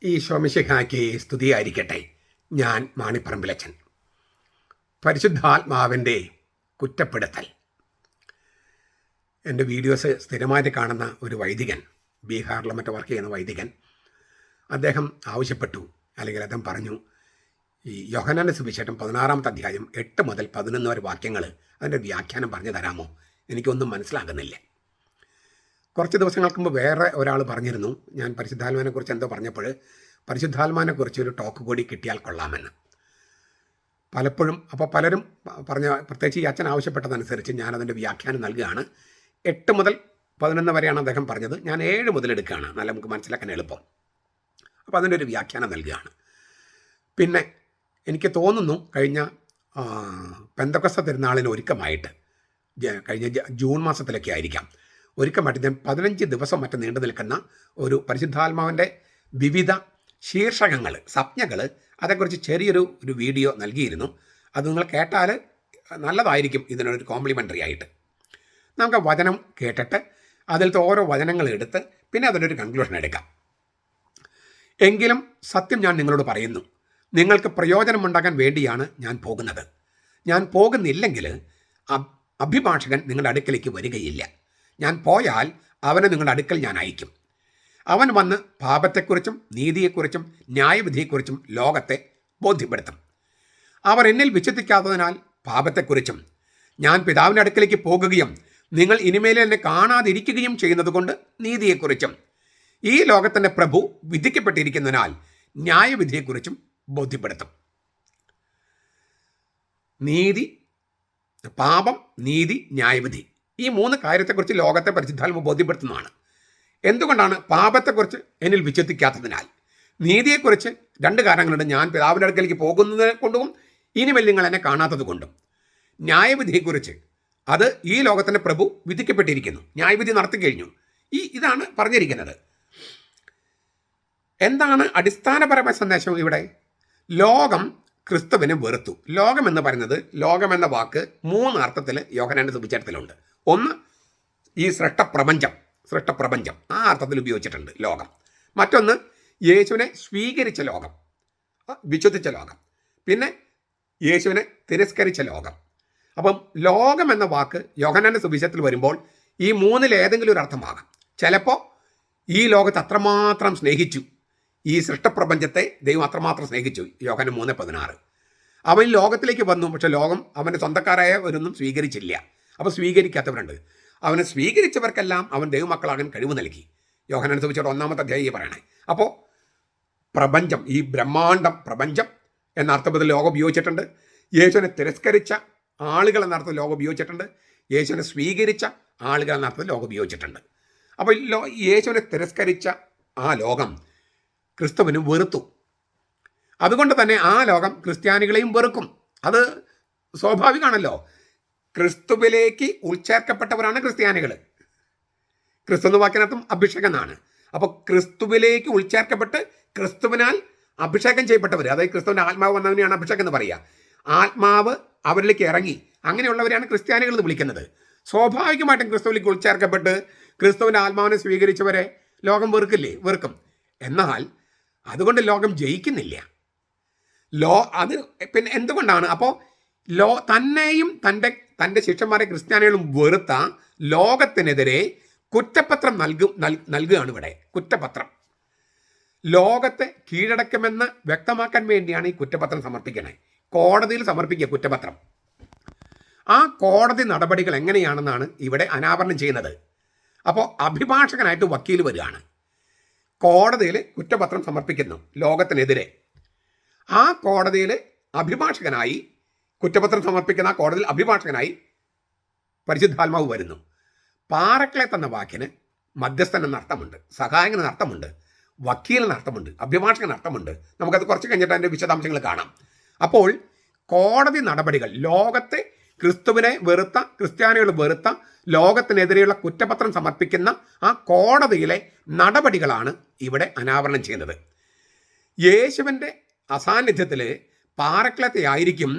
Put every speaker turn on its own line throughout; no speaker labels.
ഈശോ മിശിഹായ്ക്ക് സ്തുതിയായിരിക്കട്ടെ. ഞാൻ മാണിപ്പറമ്പിലച്ചൻ. പരിശുദ്ധാത്മാവിൻ്റെ കുറ്റപ്പെടുത്തൽ. എൻ്റെ വീഡിയോസ് സ്ഥിരമായിട്ട് കാണുന്ന ഒരു വൈദികൻ, ബീഹാറിലും മറ്റോ വർക്ക് ചെയ്യുന്ന വൈദികൻ, അദ്ദേഹം ആവശ്യപ്പെട്ടു, അല്ലെങ്കിൽ അദ്ദേഹം പറഞ്ഞു, ഈ യോഹന്നാന്റെ സുവിശേഷം 16-ാമത്തെ അധ്യായം 8 മുതൽ 11 വരെ വാക്യങ്ങൾ, അതിൻ്റെ വ്യാഖ്യാനം പറഞ്ഞു തരാമോ? എനിക്കൊന്നും മനസ്സിലാകുന്നില്ല. കുറച്ച് ദിവസങ്ങൾക്ക് മുമ്പ് വേറെ ഒരാൾ പറഞ്ഞിരുന്നു, ഞാൻ പരിശുദ്ധാത്മാവിനെക്കുറിച്ച് എന്തോ പറഞ്ഞപ്പോൾ പരിശുദ്ധാത്മാവിനെക്കുറിച്ച് ഒരു ടോക്ക് കൂടി കിട്ടിയാൽ കൊള്ളാമെന്ന്. പലപ്പോഴും അപ്പോൾ പലരും പറഞ്ഞ, പ്രത്യേകിച്ച് ഈ അച്ഛൻ ആവശ്യപ്പെട്ടതനുസരിച്ച് ഞാനതിൻ്റെ വ്യാഖ്യാനം നൽകുകയാണ്. 8 മുതൽ 11 വരെയാണ് അദ്ദേഹം പറഞ്ഞത്. ഞാൻ 7 മുതൽ എടുക്കുകയാണ്, നല്ല നമുക്ക് മനസ്സിലാക്കാൻ എളുപ്പം. അപ്പോൾ അതിൻ്റെ ഒരു വ്യാഖ്യാനം നൽകുകയാണ്. പിന്നെ എനിക്ക് തോന്നുന്നു കഴിഞ്ഞ പെന്തക്കോസ്ത തിരുനാളിന് ഒരുക്കമായിട്ട്, കഴിഞ്ഞ ജൂൺ മാസത്തിലൊക്കെ ആയിരിക്കാം, ഒരുക്കമായിട്ട് ഞാൻ 15 ദിവസം മറ്റും നീണ്ടു നിൽക്കുന്ന ഒരു പരിശുദ്ധാത്മാവിൻ്റെ വിവിധ ശീർഷകങ്ങൾ, സംജ്ഞകൾ, അതേക്കുറിച്ച് ചെറിയൊരു വീഡിയോ നൽകിയിരുന്നു. അത് നിങ്ങൾ കേട്ടാൽ നല്ലതായിരിക്കും, ഇതിനൊരു കോംപ്ലിമെൻ്ററി ആയിട്ട്. നമുക്ക് വചനം കേട്ടിട്ട് അതിലത്തെ ഓരോ വചനങ്ങൾ എടുത്ത് പിന്നെ അതിനൊരു കൺക്ലൂഷൻ എടുക്കാം. എങ്കിലും സത്യം ഞാൻ നിങ്ങളോട് പറയുന്നു, നിങ്ങൾക്ക് പ്രയോജനമുണ്ടാകാൻ വേണ്ടിയാണ് ഞാൻ പോകുന്നത്. ഞാൻ പോകുന്നില്ലെങ്കിൽ അഭിഭാഷകൻ നിങ്ങളുടെ അടുക്കലേക്ക് വരികയില്ല. ഞാൻ പോയാൽ അവനെ നിങ്ങളുടെ അടുക്കൽ ഞാൻ അയക്കും. അവൻ വന്ന് പാപത്തെക്കുറിച്ചും നീതിയെക്കുറിച്ചും ന്യായവിധിയെക്കുറിച്ചും ലോകത്തെ ബോധ്യപ്പെടുത്തും. അവർ എന്നിൽ വിശ്വസിക്കാത്തതിനാൽ പാപത്തെക്കുറിച്ചും ഞാൻ പിതാവിൻ്റെ അടുക്കലേക്ക് പോകുകയും നിങ്ങൾ ഇനിമേൽ എന്നെ കാണാതിരിക്കുകയും ചെയ്യുന്നതുകൊണ്ട് നീതിയെക്കുറിച്ചും ഈ ലോകത്തിൻ്റെ പ്രഭു വിധിക്കപ്പെട്ടിരിക്കുന്നതിനാൽ ന്യായവിധിയെക്കുറിച്ചും ബോധ്യപ്പെടുത്തും. നീതി, പാപം, നീതി, ന്യായവിധി, ഈ 3 കാര്യത്തെക്കുറിച്ച് ലോകത്തെ പരിശുദ്ധാത്മ ബോധ്യപ്പെടുത്തുന്നതാണ്. എന്തുകൊണ്ടാണ്? പാപത്തെക്കുറിച്ച് എന്നിൽ വിശ്വസിക്കാത്തതിനാൽ. നീതിയെക്കുറിച്ച് 2 കാരണങ്ങളുണ്ട്. ഞാൻ പിതാവിൻ്റെ അടുക്കലേക്ക് പോകുന്നത് കൊണ്ടും ഇനിമേൽ നിങ്ങൾ എന്നെ കാണാത്തത് കൊണ്ടും. ന്യായവിധിയെക്കുറിച്ച്, അത് ഈ ലോകത്തിൻ്റെ പ്രഭു വിധിക്കപ്പെട്ടിരിക്കുന്നു, ന്യായവിധി നടത്തിക്കഴിഞ്ഞു. ഇതാണ് പറഞ്ഞിരിക്കുന്നത്. എന്താണ് അടിസ്ഥാനപരമായ സന്ദേശം ഇവിടെ? ലോകം ക്രിസ്തുവിനെ വെറുത്തു. ലോകം എന്ന് പറയുന്നത്, ലോകം എന്ന വാക്ക് 3 അർത്ഥത്തിൽ യോഹന്നാന്റെ സുവിശേഷത്തിലുണ്ട്. ഒന്ന്, ഈ സൃഷ്ടപ്രപഞ്ചം, ആ അർത്ഥത്തിൽ ഉപയോഗിച്ചിട്ടുണ്ട് ലോകം. മറ്റൊന്ന്, യേശുവിനെ സ്വീകരിച്ച ലോകം, വിശ്വസിച്ച ലോകം. പിന്നെ യേശുവിനെ തിരസ്കരിച്ച ലോകം. അപ്പം ലോകം എന്ന വാക്ക് യോഹന്നാന്റെ സുവിശേഷത്തിൽ വരുമ്പോൾ ഈ 3-ൽ ഏതെങ്കിലും ഒരു അർത്ഥമാകാം. ചിലപ്പോൾ ഈ ലോകത്തെ അത്രമാത്രം സ്നേഹിച്ചു, ഈ സൃഷ്ടപ്രപഞ്ചത്തെ ദൈവം അത്രമാത്രം സ്നേഹിച്ചു. യോഹന്നാൻ 3:16. അവൻ ലോകത്തിലേക്ക് വന്നു, പക്ഷെ ലോകം അവൻ്റെ സ്വന്തക്കാരായവരൊന്നും സ്വീകരിച്ചില്ല. അപ്പോൾ സ്വീകരിക്കാത്തവരുണ്ട്. അവനെ സ്വീകരിച്ചവർക്കെല്ലാം അവൻ ദൈവമക്കളാകാൻ കഴിവ് നൽകി. യോഹന്നാൻ സുവിശേഷം 1-ാമത്തെ അധ്യായം പറയണേ. അപ്പോൾ പ്രപഞ്ചം, ഈ ബ്രഹ്മാണ്ഡം, പ്രപഞ്ചം എന്ന അർത്ഥത്തിൽ ലോകം ഉപയോഗിച്ചിട്ടുണ്ട്. യേശുവിനെ തിരസ്കരിച്ച ആളുകൾ എന്ന അർത്ഥത്തിൽ ലോകം ഉപയോഗിച്ചിട്ടുണ്ട്. യേശുവിനെ സ്വീകരിച്ച ആളുകൾ എന്ന അർത്ഥത്തിൽ ലോകം ഉപയോഗിച്ചിട്ടുണ്ട്. അപ്പോൾ യേശുവിനെ തിരസ്കരിച്ച ആ ലോകം ക്രിസ്തുവിന് വെറുത്തു. അതുകൊണ്ട് തന്നെ ആ ലോകം ക്രിസ്ത്യാനികളെയും വെറുക്കും. അത് സ്വാഭാവികമാണല്ലോ. ക്രിസ്തുവിലേക്ക് ഉൾച്ചേർക്കപ്പെട്ടവരാണ് ക്രിസ്ത്യാനികൾ. ക്രിസ്തു എന്ന വാക്കിനർത്ഥം അഭിഷേകം എന്നാണ്. അപ്പോൾ ക്രിസ്തുവിലേക്ക് ഉൾച്ചേർക്കപ്പെട്ട് ക്രിസ്തുവിനാൽ അഭിഷേകം ചെയ്യപ്പെട്ടവർ, അതായത് ക്രിസ്തുവിൻ്റെ ആത്മാവ് വന്നവനെയാണ് അഭിഷേകം എന്ന് പറയുക. ആത്മാവ് അവരിലേക്ക് ഇറങ്ങി, അങ്ങനെയുള്ളവരെയാണ് ക്രിസ്ത്യാനികൾ എന്ന് വിളിക്കുന്നത്. സ്വാഭാവികമായിട്ടും ക്രിസ്തുവിലേക്ക് ഉൾച്ചേർക്കപ്പെട്ട് ക്രിസ്തുവിൻ്റെ ആത്മാവിനെ സ്വീകരിച്ചവരെ ലോകം വെറുക്കും. എന്നാൽ അതുകൊണ്ട് ലോകം ജയിക്കുന്നില്ല. അത് പിന്നെ എന്തുകൊണ്ടാണ്? അപ്പോൾ തന്നെയും തൻ്റെ ശിഷ്യന്മാരെ ക്രിസ്ത്യാനികളും വെറുത്ത ലോകത്തിനെതിരെ കുറ്റപത്രം നൽകുകയാണ് ഇവിടെ. കുറ്റപത്രം ലോകത്തെ കീഴടക്കുമെന്ന് വ്യക്തമാക്കാൻ വേണ്ടിയാണ് ഈ കുറ്റപത്രം സമർപ്പിക്കണേ. കോടതിയിൽ സമർപ്പിക്കുക കുറ്റപത്രം. ആ കോടതി നടപടികൾ എങ്ങനെയാണെന്നാണ് ഇവിടെ അനാവരണം ചെയ്യുന്നത്. അപ്പോൾ അഭിഭാഷകനായിട്ട് വക്കീൽ വരികയാണ്, കോടതിയിൽ കുറ്റപത്രം സമർപ്പിക്കുന്നു ലോകത്തിനെതിരെ. ആ കോടതിയിൽ അഭിഭാഷകനായി, കുറ്റപത്രം സമർപ്പിക്കുന്ന ആ കോടതിയിൽ അഭിഭാഷകനായി പരിശുദ്ധാത്മാവ് വരുന്നു. പാരക്ലേത്ത് എന്ന വാക്കിന് മധ്യസ്ഥൻ എന്ന അർത്ഥമുണ്ട്, സഹായകൻ എന്ന അർത്ഥമുണ്ട്, വക്കീൽ എന്ന അർത്ഥമുണ്ട്, അഭിഭാഷകൻ എന്ന അർത്ഥമുണ്ട്. നമുക്കത് കുറച്ച് കഴിഞ്ഞിട്ട് അതിൻ്റെ വിശദാംശങ്ങൾ കാണാം. അപ്പോൾ കോടതി നടപടികൾ, ലോകത്തെ ക്രിസ്തുവിനെ വെറുത്ത, ക്രിസ്ത്യാനികൾ വെറുത്ത ലോകത്തിനെതിരെയുള്ള കുറ്റപത്രം സമർപ്പിക്കുന്ന ആ കോടതിയിലെ നടപടികളാണ് ഇവിടെ അനാവരണം ചെയ്യുന്നത്. യേശുവിൻ്റെ അസാന്നിധ്യത്തിൽ പാരക്ലേത്തെ ആയിരിക്കും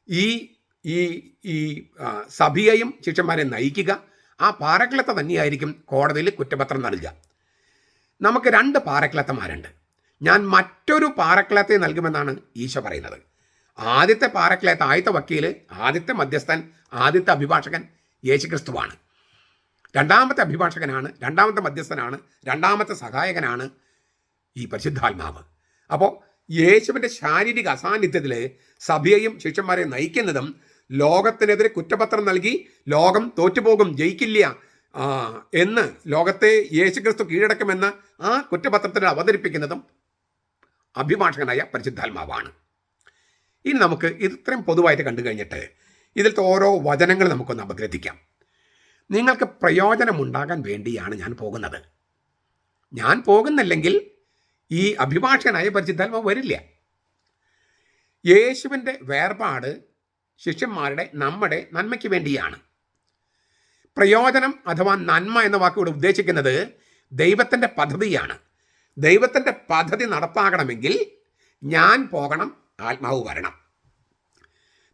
ഈ ഈ ഈ സഭയെയും ശിഷ്യന്മാരെ നയിക്കുക. ആ പാരക്ലേത്ത തന്നെയായിരിക്കും കോടതിയിൽ കുറ്റപത്രം നൽകുക. നമുക്ക് 2 പാരക്ലേത്തമാരുണ്ട്. ഞാൻ മറ്റൊരു പാറക്ലേത്തെ നൽകുമെന്നാണ് ഈശോ പറയുന്നത്. ആദ്യത്തെ പാറക്ലേത്ത്, ആദ്യത്തെ വക്കീൽ, ആദ്യത്തെ മധ്യസ്ഥൻ, ആദ്യത്തെ അഭിഭാഷകൻ യേശുക്രിസ്തുവാണ്. രണ്ടാമത്തെ അഭിഭാഷകനാണ്, രണ്ടാമത്തെ മധ്യസ്ഥനാണ്, രണ്ടാമത്തെ സഹായകനാണ് ഈ പരിശുദ്ധാത്മാവ്. അപ്പോൾ യേശുവിൻ്റെ ശാരീരിക അസാന്നിധ്യത്തിൽ സഭയെയും ശിഷ്യന്മാരെയും നയിക്കുന്നതും ലോകത്തിനെതിരെ കുറ്റപത്രം നൽകി ലോകം തോറ്റുപോകും, ജയിക്കില്ല എന്ന് ലോകത്തെ യേശുക്രിസ്തു കീഴടക്കുമെന്ന് ആ കുറ്റപത്രത്തിൽ അവതരിപ്പിക്കുന്നതും അഭിഭാഷകനായ പരിശുദ്ധാത്മാവാണ്. ഇനി നമുക്ക് ഇത്രയും പൊതുവായിട്ട് കണ്ടു കഴിഞ്ഞിട്ട് ഇതിലത്തെ ഓരോ വചനങ്ങൾ നമുക്കൊന്ന് അപഗ്രഥിക്കാം. നിങ്ങൾക്ക് പ്രയോജനമുണ്ടാകാൻ വേണ്ടിയാണ് ഞാൻ പോകുന്നത്. ഞാൻ പോകുന്നില്ലെങ്കിൽ ഈ അഭിഭാഷകനായ പരിശുദ്ധാത്മാവ് വരില്ല. യേശുവിൻ്റെ വേർപാട് ശിഷ്യന്മാരുടെ നമ്മുടെ നന്മയ്ക്ക് വേണ്ടിയാണ്. പ്രയോജനം അഥവാ നന്മ എന്ന വാക്കിവിടെ ഉദ്ദേശിക്കുന്നത് ദൈവത്തിൻ്റെ പദ്ധതിയാണ്. ദൈവത്തിൻ്റെ പദ്ധതി നടപ്പാകണമെങ്കിൽ ഞാൻ പോകണം, ആത്മാവ് വരണം.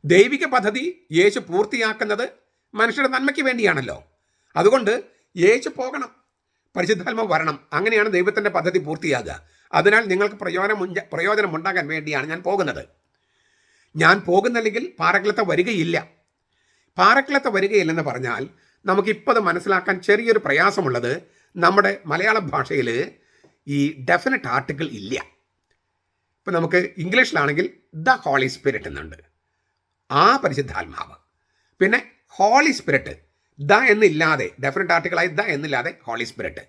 ദൈവിക പദ്ധതി യേശു പൂർത്തിയാക്കുന്നത് മനുഷ്യരുടെ നന്മയ്ക്ക് വേണ്ടിയാണല്ലോ. അതുകൊണ്ട് യേശു പോകണം, പരിശുദ്ധാത്മാവ് വരണം. അങ്ങനെയാണ് ദൈവത്തിൻ്റെ പദ്ധതി പൂർത്തിയാകുക. അതിനാൽ നിങ്ങൾക്ക് പ്രയോജനമുണ്ടാകാൻ വേണ്ടിയാണ് ഞാൻ പോകുന്നത്. ഞാൻ പോകുന്നില്ലെങ്കിൽ പാറക്കളത്തെ വരികയില്ല. പാറക്കളത്തെ വരികയില്ലെന്ന് പറഞ്ഞാൽ നമുക്കിപ്പോൾ അത് മനസ്സിലാക്കാൻ ചെറിയൊരു പ്രയാസമുള്ളത്, നമ്മുടെ മലയാള ഭാഷയിൽ ഈ ഡെഫിനറ്റ് ആർട്ടിക്കിൾ ഇല്ല. ഇപ്പം നമുക്ക് ഇംഗ്ലീഷിലാണെങ്കിൽ ദ ഹോളി സ്പിരിറ്റ് എന്നുണ്ട്, ആ പരിശുദ്ധാത്മാവ്. പിന്നെ ഹോളി സ്പിരിറ്റ്, ദ എന്നില്ലാതെ, ഡെഫിനറ്റ് ആർട്ടിക്കിളായി ദ എന്നില്ലാതെ ഹോളി സ്പിരിറ്റ്.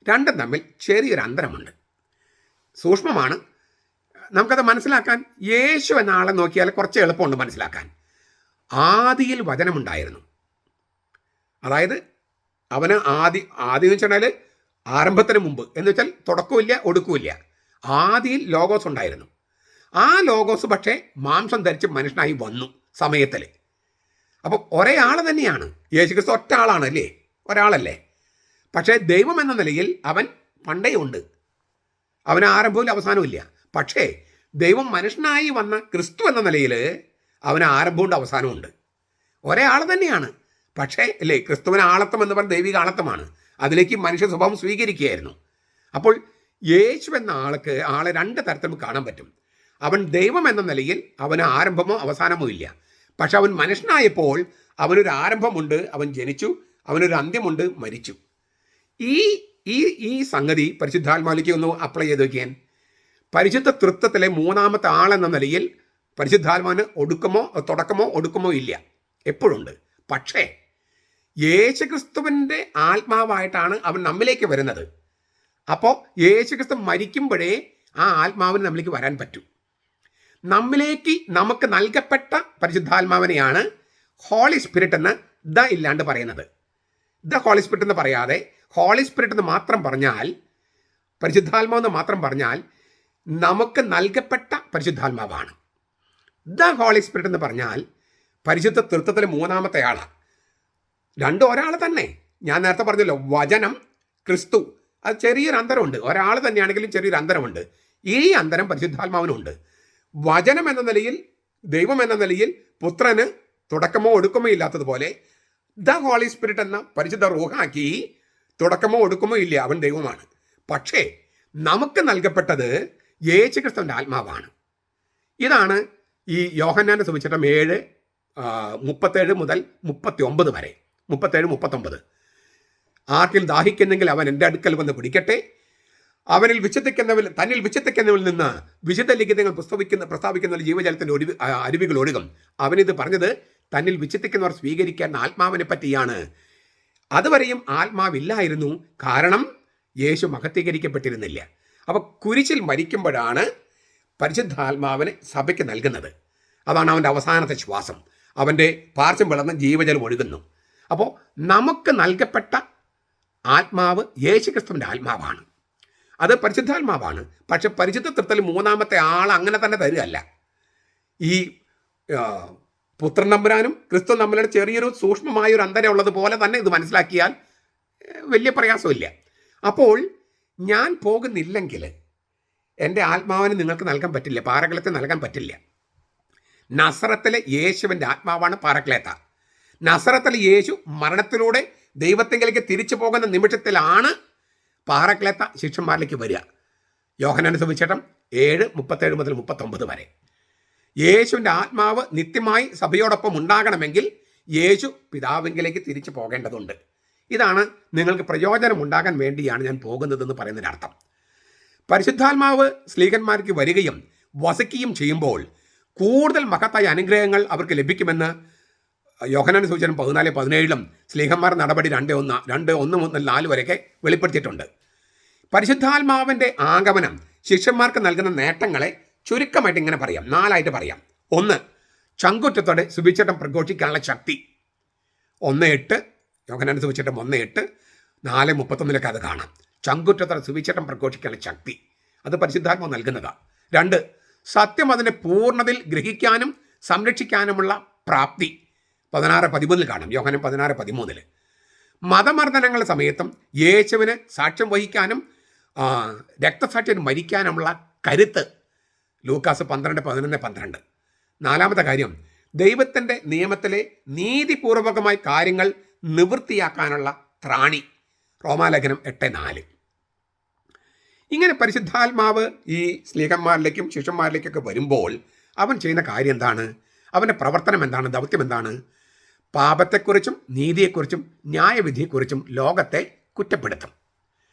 രണ്ടും തമ്മിൽ ചെറിയൊരു അന്തരമുണ്ട്, സൂക്ഷ്മമാണ്. നമുക്കത് മനസ്സിലാക്കാൻ യേശു എന്ന ആളെ നോക്കിയാൽ കുറച്ച് എളുപ്പമുണ്ട് മനസ്സിലാക്കാൻ. ആദിയിൽ വചനമുണ്ടായിരുന്നു. അതായത് അവന് ആദി എന്ന് വെച്ചാൽ ആരംഭത്തിന് മുമ്പ് എന്ന് വെച്ചാൽ തുടക്കമില്ല ഒടുക്കുമില്ല. ആദിയിൽ ലോഗോസ് ഉണ്ടായിരുന്നു. ആ ലോഗോസ് പക്ഷേ മാംസം ധരിച്ച് മനുഷ്യനായി വന്നു സമയത്തിൽ. അപ്പോൾ ഒരേ ആൾ തന്നെയാണ്. യേശുക്രിസ്തു ഒറ്റ ആളാണല്ലേ, ഒരാളല്ലേ. പക്ഷേ ദൈവം എന്ന നിലയിൽ അവൻ പണ്ടേ ഉണ്ട്. അവന് ആരംഭവും അവസാനവും ഇല്ല. പക്ഷേ ദൈവം മനുഷ്യനായി വന്ന ക്രിസ്തു എന്ന നിലയിൽ അവന് ആരംഭമുണ്ട് അവസാനമുണ്ട്. ഒരേ ആൾ തന്നെയാണ്. പക്ഷേ അല്ലേ, ക്രിസ്തുവിന് ആളത്വം എന്ന് പറഞ്ഞാൽ ദൈവിക ആളത്വമാണ്. അതിലേക്ക് മനുഷ്യ സ്വഭാവം സ്വീകരിക്കുകയായിരുന്നു. അപ്പോൾ യേശു എന്ന ആളെ രണ്ട് തരത്തിലും കാണാൻ പറ്റും. അവൻ ദൈവം എന്ന നിലയിൽ അവന് ആരംഭമോ അവസാനമോ ഇല്ല. പക്ഷെ അവൻ മനുഷ്യനായപ്പോൾ അവനൊരു ആരംഭമുണ്ട്, അവൻ ജനിച്ചു, അവനൊരു അന്ത്യമുണ്ട്, മരിച്ചു. ഈ സംഗതി പരിശുദ്ധാത്മാവിലേക്ക് ഒന്ന് അപ്ലൈ ചെയ്ത് വയ്ക്കാൻ. പരിശുദ്ധ തൃത്വത്തിലെ മൂന്നാമത്തെ ആളെന്ന നിലയിൽ പരിശുദ്ധാത്മാവിന് തുടക്കമോ ഒടുക്കമോ ഇല്ല, എപ്പോഴുണ്ട്. പക്ഷേ യേശുക്രിസ്തുവിൻ്റെ ആത്മാവായിട്ടാണ് അവൻ നമ്മിലേക്ക് വരുന്നത്. അപ്പോൾ യേശുക്രിസ്തു മരിക്കുമ്പോഴേ ആ ആത്മാവിന് നമ്മിലേക്ക് വരാൻ പറ്റൂ. നമ്മിലേക്ക് നമുക്ക് നൽകപ്പെട്ട പരിശുദ്ധാത്മാവിനെയാണ് ഹോളി സ്പിരിറ്റ് എന്ന് ദ ഇല്ലാണ്ട് പറയുന്നത്. ദ ഹോളി സ്പിരിറ്റ് എന്ന് പറയാതെ ഹോളി സ്പിരിറ്റ് എന്ന് മാത്രം പറഞ്ഞാൽ, പരിശുദ്ധാത്മാവെന്ന് മാത്രം പറഞ്ഞാൽ നമുക്ക് നൽകപ്പെട്ട പരിശുദ്ധാത്മാവാണ്. ദ ഹോളി സ്പിരിറ്റ് എന്ന് പറഞ്ഞാൽ പരിശുദ്ധ തൃത്വത്തിലെ മൂന്നാമത്തെ ആളാണ്. രണ്ടും ഒരാൾ തന്നെ. ഞാൻ നേരത്തെ പറഞ്ഞല്ലോ, വചനം, ക്രിസ്തു, അത് ചെറിയൊരു അന്തരമുണ്ട്. ഒരാൾ തന്നെയാണെങ്കിലും ചെറിയൊരു അന്തരമുണ്ട്. ഈ അന്തരം പരിശുദ്ധാത്മാവിനുണ്ട്. വചനം എന്ന നിലയിൽ, ദൈവം എന്ന നിലയിൽ പുത്രന് തുടക്കമോ ഒടുക്കമോ ഇല്ലാത്തതുപോലെ ദ ഹോളി സ്പിരിറ്റ് എന്ന പരിശുദ്ധ റൂഹാക്കി തുടക്കമോ ഒടുക്കമോ ഇല്ല, അവൻ ദൈവമാണ്. പക്ഷേ നമുക്ക് നൽകപ്പെട്ടത് യേശുക്രിസ്തുവിൻ്റെ ആത്മാവാണ്. ഇതാണ് ഈ യോഹന്നാന്റെ സുവിശേഷം 7:37 മുതൽ 39 വരെ, 37-39. ആർക്കിൽ ദാഹിക്കുന്നെങ്കിൽ അവൻ എൻ്റെ അടുക്കൽ വന്ന് കുടിക്കട്ടെ. തന്നിൽ വിശ്വസിക്കുന്നവരിൽ നിന്ന് വിശുദ്ധ ലിഖിതങ്ങൾ പ്രസ്താവിക്കുന്ന ജീവജലത്തിൻ്റെ അരുവികൾ ഒഴുകും. അവനിത് പറഞ്ഞത് തന്നിൽ വിശ്വസിക്കുന്നവർ സ്വീകരിക്കാൻ ആത്മാവിനെ പറ്റിയാണ്. അതുവരെയും ആത്മാവില്ലായിരുന്നു, കാരണം യേശു മഹത്വീകരിക്കപ്പെട്ടിരുന്നില്ല. അപ്പോൾ കുരിശിൽ മരിക്കുമ്പോഴാണ് പരിശുദ്ധാത്മാവിനെ സഭയ്ക്ക് നൽകുന്നത്. അതാണ് അവൻ്റെ അവസാനത്തെ ശ്വാസം. അവൻ്റെ പാർശ്വം വളർന്ന് ജീവജലം ഒഴുകുന്നു. അപ്പോൾ നമുക്ക് നൽകപ്പെട്ട ആത്മാവ് യേശുക്രിസ്തുവിൻ്റെ ആത്മാവാണ്. അത് പരിശുദ്ധാത്മാവാണ്. പക്ഷെ പരിശുദ്ധ തൃത്വത്തിൽ മൂന്നാമത്തെ ആൾ അങ്ങനെ തന്നെ തരുകയല്ല. ഈ പുത്രൻ തമ്പുരാനും ക്രിസ്തു തമ്മിലുള്ള ചെറിയൊരു സൂക്ഷ്മമായൊരു അന്തരം ഉള്ളതുപോലെ തന്നെ ഇത് മനസ്സിലാക്കിയാൽ വലിയ പ്രയാസമില്ല. അപ്പോൾ ഞാൻ പോകുന്നില്ലെങ്കിൽ എൻ്റെ ആത്മാവിന് നിങ്ങൾക്ക് നൽകാൻ പറ്റില്ല, പാറക്കളത്തെ നൽകാൻ പറ്റില്ല. നസറത്തിലെ യേശുവിൻ്റെ ആത്മാവാണ് പാറക്ലേത്ത. നസറത്തിലെ യേശു മരണത്തിലൂടെ ദൈവത്തെങ്കിലേക്ക് തിരിച്ചു പോകുന്ന നിമിഷത്തിലാണ് പാറക്ലേത്ത ശിഷ്യന്മാരിലേക്ക് വരിക. യോഹന്നാന്റെ സുവിശേഷം 7:37 മുതൽ 39 വരെ. യേശുവിൻ്റെ ആത്മാവ് നിത്യമായി സഭയോടൊപ്പം ഉണ്ടാകണമെങ്കിൽ യേശു പിതാവിങ്കിലേക്ക് തിരിച്ചു പോകേണ്ടതുണ്ട്. ഇതാണ് നിങ്ങൾക്ക് പ്രയോജനം ഉണ്ടാകാൻ വേണ്ടിയാണ് ഞാൻ പോകുന്നതെന്ന് പറയുന്നതിനർത്ഥം. പരിശുദ്ധാത്മാവ് സ്ലീഹന്മാർക്ക് വരികയും വസിക്കുകയും ചെയ്യുമ്പോൾ കൂടുതൽ മഹത്തായ അനുഗ്രഹങ്ങൾ അവർക്ക് ലഭിക്കുമെന്ന് യോഹന്നാന്റെ സുവിശേഷം 14:17 സ്ലീഹന്മാർ നടപടി 2:1 മുതൽ 4 വരെയൊക്കെ വെളിപ്പെടുത്തിയിട്ടുണ്ട്. പരിശുദ്ധാത്മാവിൻ്റെ ആഗമനം ശിഷ്യന്മാർക്ക് നൽകുന്ന നേട്ടങ്ങളെ ചുരുക്കമായിട്ട് ഇങ്ങനെ പറയാം, 4 പറയാം. 1, ചങ്കുറ്റത്തോടെ സുവിശേഷം പ്രഘോഷിക്കാനുള്ള ശക്തി. 1:8 യോഹന്നാന്റെ സുവിശേഷം 1:8, 4:31 അത് കാണാം. ചങ്കുറ്റത്തോടെ സുവിശേഷം പ്രഘോഷിക്കാനുള്ള ശക്തി അത് പരിശുദ്ധാത്മാവ് നൽകുന്നതാണ്. 2, സത്യം അതിൻ്റെ പൂർണ്ണതയിൽ ഗ്രഹിക്കാനും സംരക്ഷിക്കാനുമുള്ള പ്രാപ്തി. 16:13 കാണാം, യോഹന്നാൻ 16:13. മതമർദ്ദനങ്ങളുടെ സമയത്തും യേശുവിന് സാക്ഷ്യം വഹിക്കാനും രക്തസാക്ഷിയിൽ മരിക്കാനുമുള്ള കരുത്ത്. ലൂക്കാസ് 12:11-12. 4-മത്തെ കാര്യം, ദൈവത്തിൻ്റെ നിയമത്തിലെ നീതിപൂർവകമായ കാര്യങ്ങൾ നിവൃത്തിയാക്കാനുള്ള ത്രാണി. റോമാലേഖനം 8:4. ഇങ്ങനെ പരിശുദ്ധാത്മാവ് ഈ സ്ലീഹന്മാരിലേക്കും ശിഷ്യന്മാരിലേക്കൊക്കെ വരുമ്പോൾ അവൻ ചെയ്യുന്ന കാര്യം എന്താണ്? അവൻ്റെ പ്രവർത്തനം എന്താണ്? ദൗത്യം എന്താണ്? പാപത്തെക്കുറിച്ചും നീതിയെക്കുറിച്ചും ന്യായവിധിയെക്കുറിച്ചും ലോകത്തെ കുറ്റപ്പെടുത്തും.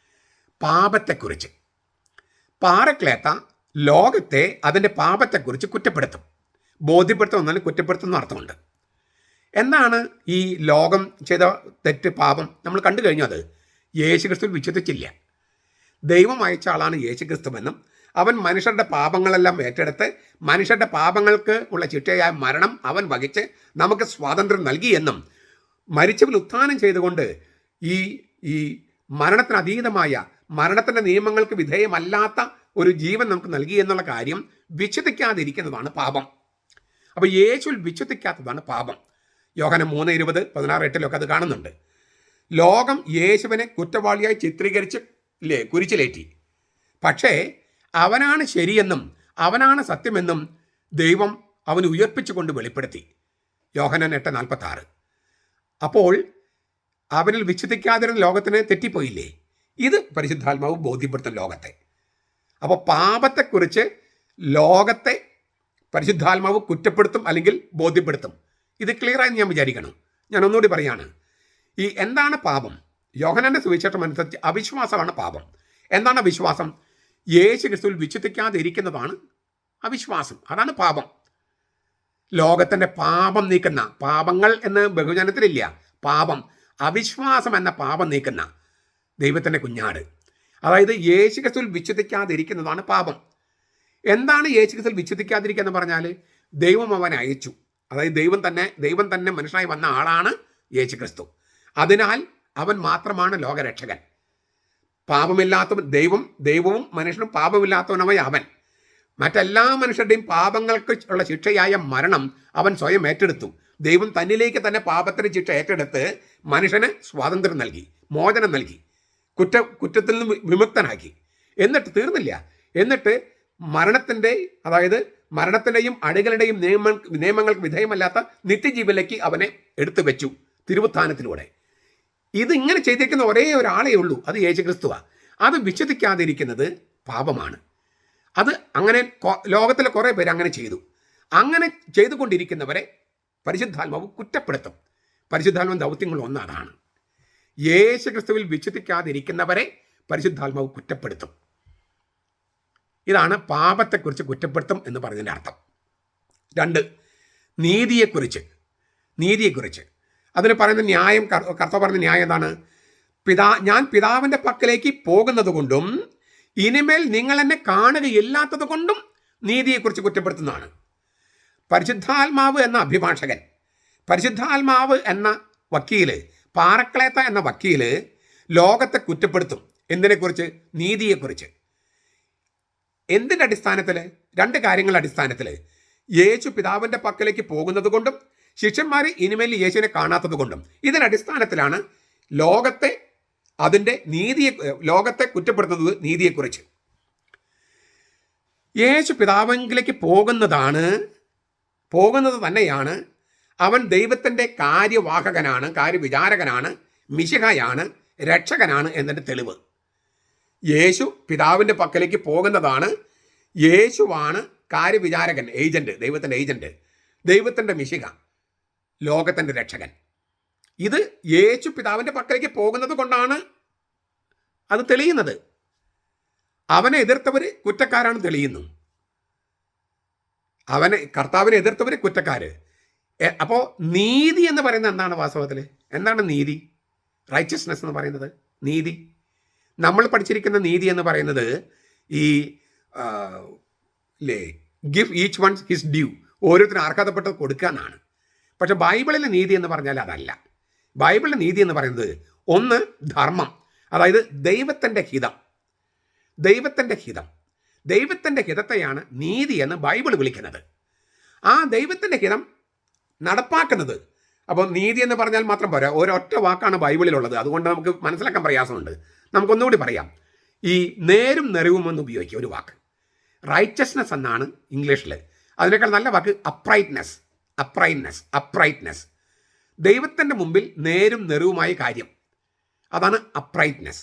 പാപത്തെക്കുറിച്ച് പാറക്ലേത്ത ലോകത്തെ അതിൻ്റെ പാപത്തെക്കുറിച്ച് കുറ്റപ്പെടുത്തും. ബോധ്യപ്പെടുത്തും എന്നാലും കുറ്റപ്പെടുത്തുന്ന അർത്ഥമുണ്ട്. എന്താണ് ഈ ലോകം ചെയ്ത തെറ്റ്, പാപം? നമ്മൾ കണ്ടു കഴിഞ്ഞത് യേശുക്രിസ്തു വിശ്വസിച്ചില്ല. ദൈവം അയച്ച ആളാണ് യേശുക്രിസ്തുവെന്നും അവൻ മനുഷ്യരുടെ പാപങ്ങളെല്ലാം ഏറ്റെടുത്ത് മനുഷ്യരുടെ പാപങ്ങൾക്ക് ഉള്ള ശിക്ഷയായ മരണം അവൻ വഹിച്ച് നമുക്ക് സ്വാതന്ത്ര്യം നൽകിയെന്നും മരിച്ചവൻ ഉത്ഥാനം ചെയ്തുകൊണ്ട് ഈ മരണത്തിന് അതീതമായ മരണത്തിൻ്റെ നിയമങ്ങൾക്ക് വിധേയമല്ലാത്ത ഒരു ജീവൻ നമുക്ക് നൽകി എന്നുള്ള കാര്യം വിശ്വസിക്കാതിരിക്കുന്നതാണ് പാപം. അപ്പോൾ യേശുവിൽ വിശ്വസിക്കാത്തതാണ് പാപം. യോഹന്നാൻ 3:20, 16:8 അത് കാണുന്നുണ്ട്. ലോകം യേശുവിനെ കുറ്റവാളിയായി ചിത്രീകരിച്ച് കുരിശിലേറ്റി. പക്ഷേ അവനാണ് ശരിയെന്നും അവനാണ് സത്യമെന്നും ദൈവം അവന് ഉയർപ്പിച്ചുകൊണ്ട് വെളിപ്പെടുത്തി. യോഹന്നാൻ 8:46. അപ്പോൾ അവനിൽ വിശ്വസിക്കാതിരുന്ന ലോകത്തിന് തെറ്റിപ്പോയില്ലേ? ഇത് പരിശുദ്ധാത്മാവ് ബോധ്യപ്പെടുത്തും ലോകത്തെ. അപ്പോൾ പാപത്തെക്കുറിച്ച് ലോകത്തെ പരിശുദ്ധാത്മാവ് കുറ്റപ്പെടുത്തും അല്ലെങ്കിൽ ബോധ്യപ്പെടുത്തും. ഇത് ക്ലിയറായി ഞാൻ വിചാരിക്കണം. ഞാൻ ഒന്നുകൂടി പറയാണ്. എന്താണ് പാപം? യോഹന്നാന്റെ സുവിശേഷം അനുസരിച്ച് അവിശ്വാസമാണ് പാപം. എന്താണ് അവിശ്വാസം? യേശു ക്രിസ്തുവിൽ വിശ്വസിക്കാതെ ഇരിക്കുന്നതാണ് അവിശ്വാസം. അതാണ് പാപം. ലോകത്തിൻ്റെ പാപം നീക്കുന്ന, പാപങ്ങൾ എന്ന് ബഹുജനത്തിലില്ല, പാപം, അവിശ്വാസം എന്ന പാപം നീക്കുന്ന ദൈവത്തിൻ്റെ കുഞ്ഞാട്. അതായത് യേശു ക്രിസ്തുവിൽ വിശ്വസിക്കാതിരിക്കുന്നതാണ് പാപം. എന്താണ് യേശു ക്രിസ്തുവിൽ വിശ്വസിക്കാതിരിക്കുക എന്ന് പറഞ്ഞാൽ? ദൈവം അവനെ അയച്ചു. അതായത് ദൈവം തന്നെ മനുഷ്യനായി വന്ന ആളാണ് യേശു ക്രിസ്തു. അതിനാൽ അവൻ മാത്രമാണ് ലോകരക്ഷകൻ. പാപമില്ലാത്തവൻ ദൈവവും മനുഷ്യനും പാപമില്ലാത്തവനവയ അവൻ. മറ്റെല്ലാ മനുഷ്യരുടെയും പാപങ്ങൾക്ക് ഉള്ള ശിക്ഷയായ മരണം അവൻ സ്വയം ഏറ്റെടുത്തു. ദൈവം തന്നിലേക്ക് തന്നെ പാപത്തിന് ശിക്ഷ ഏറ്റെടുത്ത് മനുഷ്യന് സ്വാതന്ത്ര്യം നൽകി, മോചനം നൽകി, കുറ്റത്തിൽ നിന്ന് വിമുക്തനാക്കി. എന്നിട്ട് തീർന്നില്ല. എന്നിട്ട് മരണത്തിൻ്റെയും അടികളുടെയും നിയമങ്ങൾക്ക് വിധേയമല്ലാത്ത നിത്യജീവനിലേക്ക് അവനെ എടുത്തു വെച്ചു തിരുവുത്ഥാനത്തിലൂടെ. ഇതിങ്ങനെ ചെയ്തിരിക്കുന്ന ഒരേ ഒരാളേ ഉള്ളൂ, അത് യേശുക്രിസ്തുവാണ്. അത് വിശ്വസിക്കാതിരിക്കുന്നത് പാപമാണ്. അത് അങ്ങനെ ലോകത്തിലെ കുറേ പേര് അങ്ങനെ ചെയ്തു. അങ്ങനെ ചെയ്തുകൊണ്ടിരിക്കുന്നവരെ പരിശുദ്ധാത്മാവ് കുറ്റപ്പെടുത്തും. പരിശുദ്ധാത്മാവ് ദൗത്യങ്ങൾ ഒന്നതാണ്. യേശുക്രിസ്തുവിൽ വിശ്വസിക്കാതിരിക്കുന്നവരെ പരിശുദ്ധാത്മാവ് കുറ്റപ്പെടുത്തും. ഇതാണ് പാപത്തെക്കുറിച്ച് കുറ്റപ്പെടുത്തും എന്ന് പറഞ്ഞതിൻ്റെ അർത്ഥം. 2, നീതിയെക്കുറിച്ച് അതിന് പറയുന്ന ന്യായം, കർത്താവ് പറയുന്ന ന്യായം എന്താണ്? ഞാൻ പിതാവിൻ്റെ പക്കലേക്ക് പോകുന്നത് കൊണ്ടും ഇനിമേൽ നിങ്ങൾ എന്നെ കാണുകയില്ലാത്തത് കൊണ്ടും നീതിയെക്കുറിച്ച് കുറ്റപ്പെടുത്തുന്നതാണ്. പരിശുദ്ധാത്മാവ് എന്ന അഭിഭാഷകൻ, പരിശുദ്ധാത്മാവ് എന്ന വക്കീല്, പാറക്ലേത്ത എന്ന വക്കീല് ലോകത്തെ കുറ്റപ്പെടുത്തും. എന്തിനെക്കുറിച്ച്? നീതിയെക്കുറിച്ച്. എന്തിൻ്റെ അടിസ്ഥാനത്തിൽ? 2 കാര്യങ്ങളുടെ അടിസ്ഥാനത്തിൽ. യേശു പിതാവിൻ്റെ പക്കലേക്ക് പോകുന്നത് കൊണ്ടും ശിഷ്യന്മാർ ഇനിമേൽ യേശുവിനെ കാണാത്തത് കൊണ്ടും. ഇതിനടിസ്ഥാനത്തിലാണ് ലോകത്തെ കുറ്റപ്പെടുത്തുന്നത് നീതിയെക്കുറിച്ച്. യേശു പിതാവിലേക്ക് പോകുന്നത് തന്നെയാണ് അവൻ ദൈവത്തിൻ്റെ കാര്യവാഹകനാണ്, കാര്യവിചാരകനാണ്, മിശിഹയാണ്, രക്ഷകനാണ് എന്നതിൻ്റെ തെളിവ്. യേശു പിതാവിൻ്റെ പക്കലേക്ക് പോകുന്നതാണ്. യേശുവാണ് കാര്യവിചാരകൻ, ഏജന്റ്, ദൈവത്തിൻ്റെ ഏജന്റ്, ദൈവത്തിൻ്റെ മിശിഹ, ലോകത്തിൻ്റെ രക്ഷകൻ. ഇത് യേശു പിതാവിൻ്റെ പക്കലേക്ക് പോകുന്നത് കൊണ്ടാണ് അത് തെളിയുന്നത്. അവനെ എതിർത്തവർ കുറ്റക്കാരാണ് തെളിയുന്നു. കർത്താവിനെ എതിർത്തവർ കുറ്റക്കാര്. അപ്പോൾ നീതി എന്ന് പറയുന്നത് എന്താണ്? വാസ്തവത്തിൽ എന്താണ് നീതി? റൈച്ചസ്നെസ് എന്ന് പറയുന്നത് നീതി. നമ്മൾ പഠിച്ചിരിക്കുന്ന നീതി എന്ന് പറയുന്നത് ഈ give each one his due, ഓരോരുത്തരും അർഹതപ്പെട്ടത് കൊടുക്കുക എന്നാണ്. പക്ഷെ ബൈബിളിലെ നീതി എന്ന് പറഞ്ഞാൽ അതല്ല. ബൈബിളിലെ നീതി എന്ന് പറയുന്നത് ഒന്ന് ധർമ്മം, അതായത് ദൈവത്തിൻ്റെ ഹിതം. ദൈവത്തിൻ്റെ ഹിതത്തെയാണ് നീതി എന്ന് ബൈബിൾ വിളിക്കുന്നത്. ആ ദൈവത്തിൻ്റെ ഹിതം നടപ്പാക്കുന്നത്. അപ്പോൾ നീതി എന്ന് പറഞ്ഞാൽ മാത്രം പോരാ, ഒരൊറ്റ വാക്കാണ് ബൈബിളിലുള്ളത്. അതുകൊണ്ട് നമുക്ക് മനസ്സിലാക്കാൻ പ്രയാസമുണ്ട്. നമുക്കൊന്നുകൂടി പറയാം. ഈ നേരും നെറിവും എന്ന് ഉപയോഗിക്കുക ഒരു വാക്ക്. റൈച്ചസ്നെസ് എന്നാണ് ഇംഗ്ലീഷിൽ. അതിനേക്കാൾ നല്ല വാക്ക് അപ്രൈറ്റ്നെസ്. ദൈവത്തിൻ്റെ മുമ്പിൽ നേരും നെറിവുമായ കാര്യം, അതാണ് അപ്രൈറ്റ്നെസ്.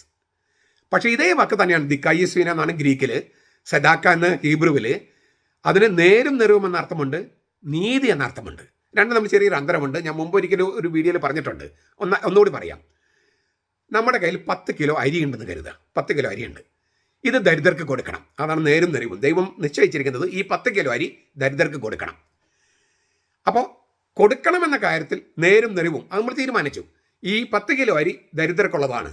പക്ഷേ ഇതേ വാക്ക് തന്നെയാണ് ദിക്കൈസ്വീന എന്നാണ് ഗ്രീക്കിൽ, സെദാക്ക എന്ന ഹീബ്രുവിൽ. അതിന് നേരും നെറിവും എന്ന അർത്ഥമുണ്ട്, നീതി എന്ന അർത്ഥമുണ്ട്. രണ്ടും നമ്മൾ ചെറിയൊരു അന്തരമുണ്ട്. ഞാൻ മുമ്പ് ഒരിക്കലും ഒരു വീഡിയോയിൽ പറഞ്ഞിട്ടുണ്ട്. ഒന്നുകൂടി പറയാം. നമ്മുടെ കയ്യിൽ 10 കിലോ അരി ഉണ്ടെന്ന് കരുതുക. 10 കിലോ അരിയുണ്ട്. ഇത് ദരിദ്രർക്ക് കൊടുക്കണം. അതാണ് നേരും നെറിവും. ദൈവം നിശ്ചയിച്ചിരിക്കുന്നത് ഈ 10 കിലോ അരി ദരിദ്രർക്ക് കൊടുക്കണം. അപ്പോൾ കൊടുക്കണമെന്ന കാര്യത്തിൽ നേരും നെറിവും അത് നമ്മൾ തീരുമാനിച്ചു. ഈ 10 കിലോ അരി ദരിദ്രർക്കുള്ളതാണ്.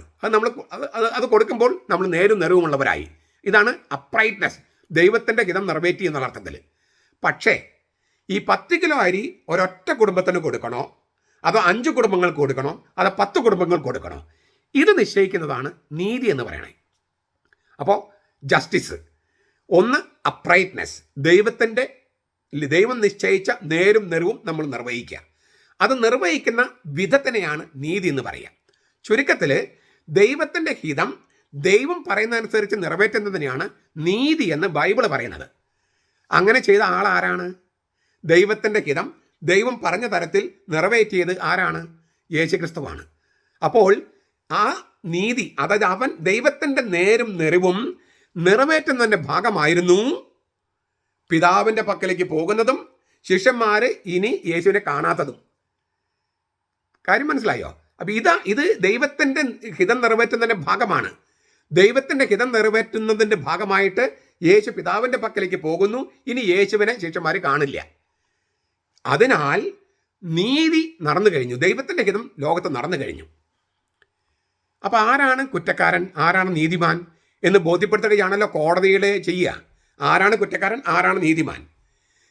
അത് കൊടുക്കുമ്പോൾ നമ്മൾ നേരും നെറിവുമുള്ളവരായി. ഇതാണ് അപ്രൈറ്റ്നെസ്, ദൈവത്തിൻ്റെ ഹിതം നിറവേറ്റി എന്നുള്ള അർത്ഥത്തിൽ. പക്ഷേ ഈ 10 കിലോ അരി ഒരൊറ്റ കുടുംബത്തിന് കൊടുക്കണോ, അതോ 5 കുടുംബങ്ങൾക്ക് കൊടുക്കണോ, അതോ 10 കുടുംബങ്ങൾക്ക് കൊടുക്കണോ, ഇത് നിശ്ചയിക്കുന്നതാണ് നീതി എന്ന് പറയണേ. അപ്പോൾ ജസ്റ്റിസ് ഒന്ന്, അപ്രൈറ്റ്നെസ്, ദൈവം നിശ്ചയിച്ച നേരും നെറിവും നമ്മൾ നിർവഹിക്കുക. അത് നിർവഹിക്കുന്ന വിധത്തിനെയാണ് നീതി എന്ന് പറയുക. ചുരുക്കത്തിൽ ദൈവത്തിൻ്റെ ഹിതം ദൈവം പറയുന്നതനുസരിച്ച് നിറവേറ്റുന്നതിനെയാണ് നീതി എന്ന് ബൈബിൾ പറയുന്നത്. അങ്ങനെ ചെയ്ത ആൾ ആരാണ്? ദൈവത്തിൻ്റെ ഹിതം ദൈവം പറഞ്ഞ തരത്തിൽ നിറവേറ്റിയത് ആരാണ്? യേശുക്രിസ്തുവാണ്. അപ്പോൾ ആ നീതി, അതായത് അവൻ ദൈവത്തിൻ്റെ നേരും നെറിവും നിറവേറ്റുന്നതിൻ്റെ ഭാഗമായിരുന്നു പിതാവിൻ്റെ പക്കലേക്ക് പോകുന്നതും ശിഷ്യന്മാർ ഇനി യേശുവിനെ കാണാത്തതും. കാര്യം മനസ്സിലായോ? അപ്പം ഇത് ദൈവത്തിൻ്റെ ഹിതം നിറവേറ്റുന്നതിൻ്റെ ഭാഗമാണ്. ദൈവത്തിൻ്റെ ഹിതം നിറവേറ്റുന്നതിൻ്റെ ഭാഗമായിട്ട് യേശു പിതാവിൻ്റെ പക്കലേക്ക് പോകുന്നു. ഇനി യേശുവിനെ ശിഷ്യന്മാർ കാണില്ല. അതിനാൽ നീതി നടന്നു കഴിഞ്ഞു, ദൈവത്തിൻ്റെ ഹിതം ലോകത്ത് നടന്നു കഴിഞ്ഞു. അപ്പം ആരാണ് കുറ്റക്കാരൻ, ആരാണ് നീതിമാൻ എന്ന് ബോധ്യപ്പെടുത്തുകയാണല്ലോ കോടതിയിൽ ചെയ്യുക. ആരാണ് കുറ്റക്കാരൻ, ആരാണ് നീതിമാൻ?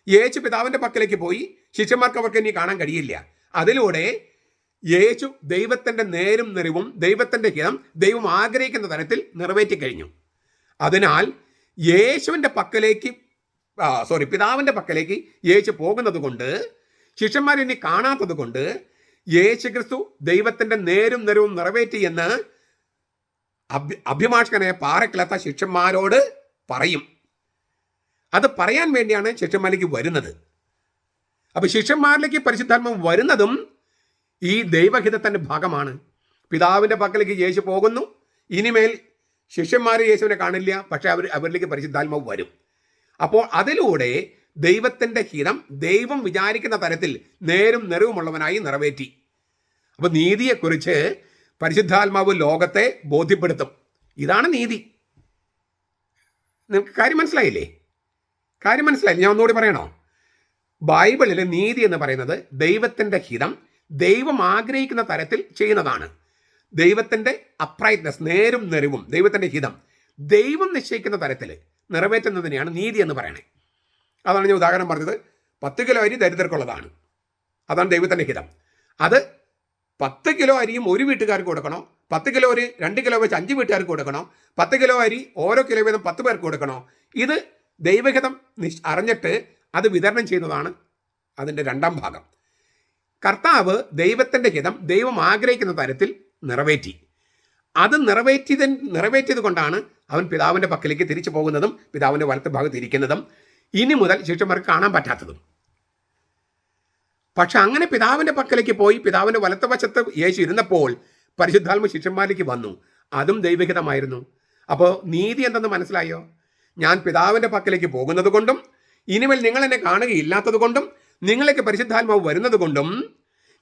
യേശു പിതാവിൻ്റെ പക്കലേക്ക് പോയി, ശിഷ്യന്മാർക്ക് അവർക്ക് ഇനി കാണാൻ കഴിയില്ല. അതിലൂടെ യേശു ദൈവത്തിൻ്റെ നേരും നെറിവും ദൈവത്തിൻ്റെ ഹിതം ദൈവം ആഗ്രഹിക്കുന്ന തരത്തിൽ നിറവേറ്റി കഴിഞ്ഞു. അതിനാൽ യേശുവിൻ്റെ പക്കലേക്ക് പിതാവിൻ്റെ പക്കലേക്ക് യേശു പോകുന്നത് കൊണ്ട്, ശിഷ്യന്മാർ ഇനി കാണാത്തത് കൊണ്ട്, യേശു ക്രിസ്തു ദൈവത്തിൻ്റെ നേരും നെറിവും നിറവേറ്റി എന്ന് അഭിഭാഷകനായ പാറക്കിളത്ത ശിഷ്യന്മാരോട് പറയും. അത് പറയാൻ വേണ്ടിയാണ് ശിഷ്യന്മാരിലേക്ക് വരുന്നത്. അപ്പോൾ ശിഷ്യന്മാരിലേക്ക് പരിശുദ്ധാത്മാവ് വരുന്നതും ഈ ദൈവഹിതത്തിൻ്റെ ഭാഗമാണ്. പിതാവിൻ്റെ പക്കലേക്ക് യേശു പോകുന്നു. ഇനിമേൽ ശിഷ്യന്മാർ യേശുവിനെ കാണില്ല, പക്ഷേ അവരിലേക്ക് പരിശുദ്ധാത്മാവ് വരും. അപ്പോൾ അതിലൂടെ ദൈവത്തിൻ്റെ ഹിതം ദൈവം വിചാരിക്കുന്ന തരത്തിൽ നേരും നെറിവുമുള്ളവനായി നിറവേറ്റി. അപ്പോൾ നീതിയെക്കുറിച്ച് പരിശുദ്ധാത്മാവ് ലോകത്തെ ബോധ്യപ്പെടുത്തും. ഇതാണ് നീതി. നിങ്ങൾക്ക് കാര്യം മനസ്സിലായില്ലേ? ഞാൻ ഒന്നുകൂടി പറയണോ? ബൈബിളിലെ നീതി എന്ന് പറയുന്നത് ദൈവത്തിൻ്റെ ഹിതം ദൈവം ആഗ്രഹിക്കുന്ന തരത്തിൽ ചെയ്യുന്നതാണ്. ദൈവത്തിൻ്റെ അപ്രൈറ്റ്നെസ്, നേരും നെറിവും ദൈവത്തിൻ്റെ ഹിതം ദൈവം നിശ്ചയിക്കുന്ന തരത്തിൽ നിറവേറ്റുന്നതിനെയാണ് നീതി എന്ന് പറയണേ. അതാണ് ഞാൻ ഉദാഹരണം പറഞ്ഞത്. 10 കിലോ അരി ദരിദ്രർക്കുള്ളതാണ്, അതാണ് ദൈവത്തിൻ്റെ ഹിതം. അത് 10 കിലോ അരിയും ഒരു വീട്ടുകാർക്ക് കൊടുക്കണോ, 10 കിലോ അരി 2 കിലോ വെച്ച് 5 വീട്ടുകാർക്ക് കൊടുക്കണോ, 10 കിലോ അരി ഓരോ കിലോ വീതം 10 പേർക്ക് കൊടുക്കണോ, ഇത് ദൈവഹിതം അറിഞ്ഞിട്ട് അത് വിതരണം ചെയ്യുന്നതാണ് അതിൻ്റെ രണ്ടാം ഭാഗം. കർത്താവ് ദൈവത്തിൻ്റെ ഹിതം ദൈവം ആഗ്രഹിക്കുന്ന തരത്തിൽ നിറവേറ്റി. അത് നിറവേറ്റിയത് കൊണ്ടാണ് അവൻ പിതാവിൻ്റെ പക്കലേക്ക് തിരിച്ചു പോകുന്നതും പിതാവിൻ്റെ വലത്ത് ഭാഗത്ത് ഇരിക്കുന്നതും ഇനി മുതൽ ശിഷ്യന്മാർക്ക് കാണാൻ പറ്റാത്തതും. പക്ഷെ അങ്ങനെ പിതാവിൻ്റെ പക്കലേക്ക് പോയി പിതാവിൻ്റെ വലത്ത് വശത്ത് യേശു ഇരുന്നപ്പോൾ പരിശുദ്ധാത്മ ശിഷ്യന്മാരിലേക്ക് വന്നു. അതും ദൈവഹിതമായിരുന്നു. അപ്പോൾ നീതി എന്തെന്ന് മനസ്സിലായോ? ഞാൻ പിതാവിൻ്റെ പക്കലേക്ക് പോകുന്നത് കൊണ്ടും ഇനിമേൽ നിങ്ങൾ എന്നെ കാണുകയില്ലാത്തത് കൊണ്ടും നിങ്ങളേക്ക് പരിശുദ്ധാത്മാവ് വരുന്നത് കൊണ്ടും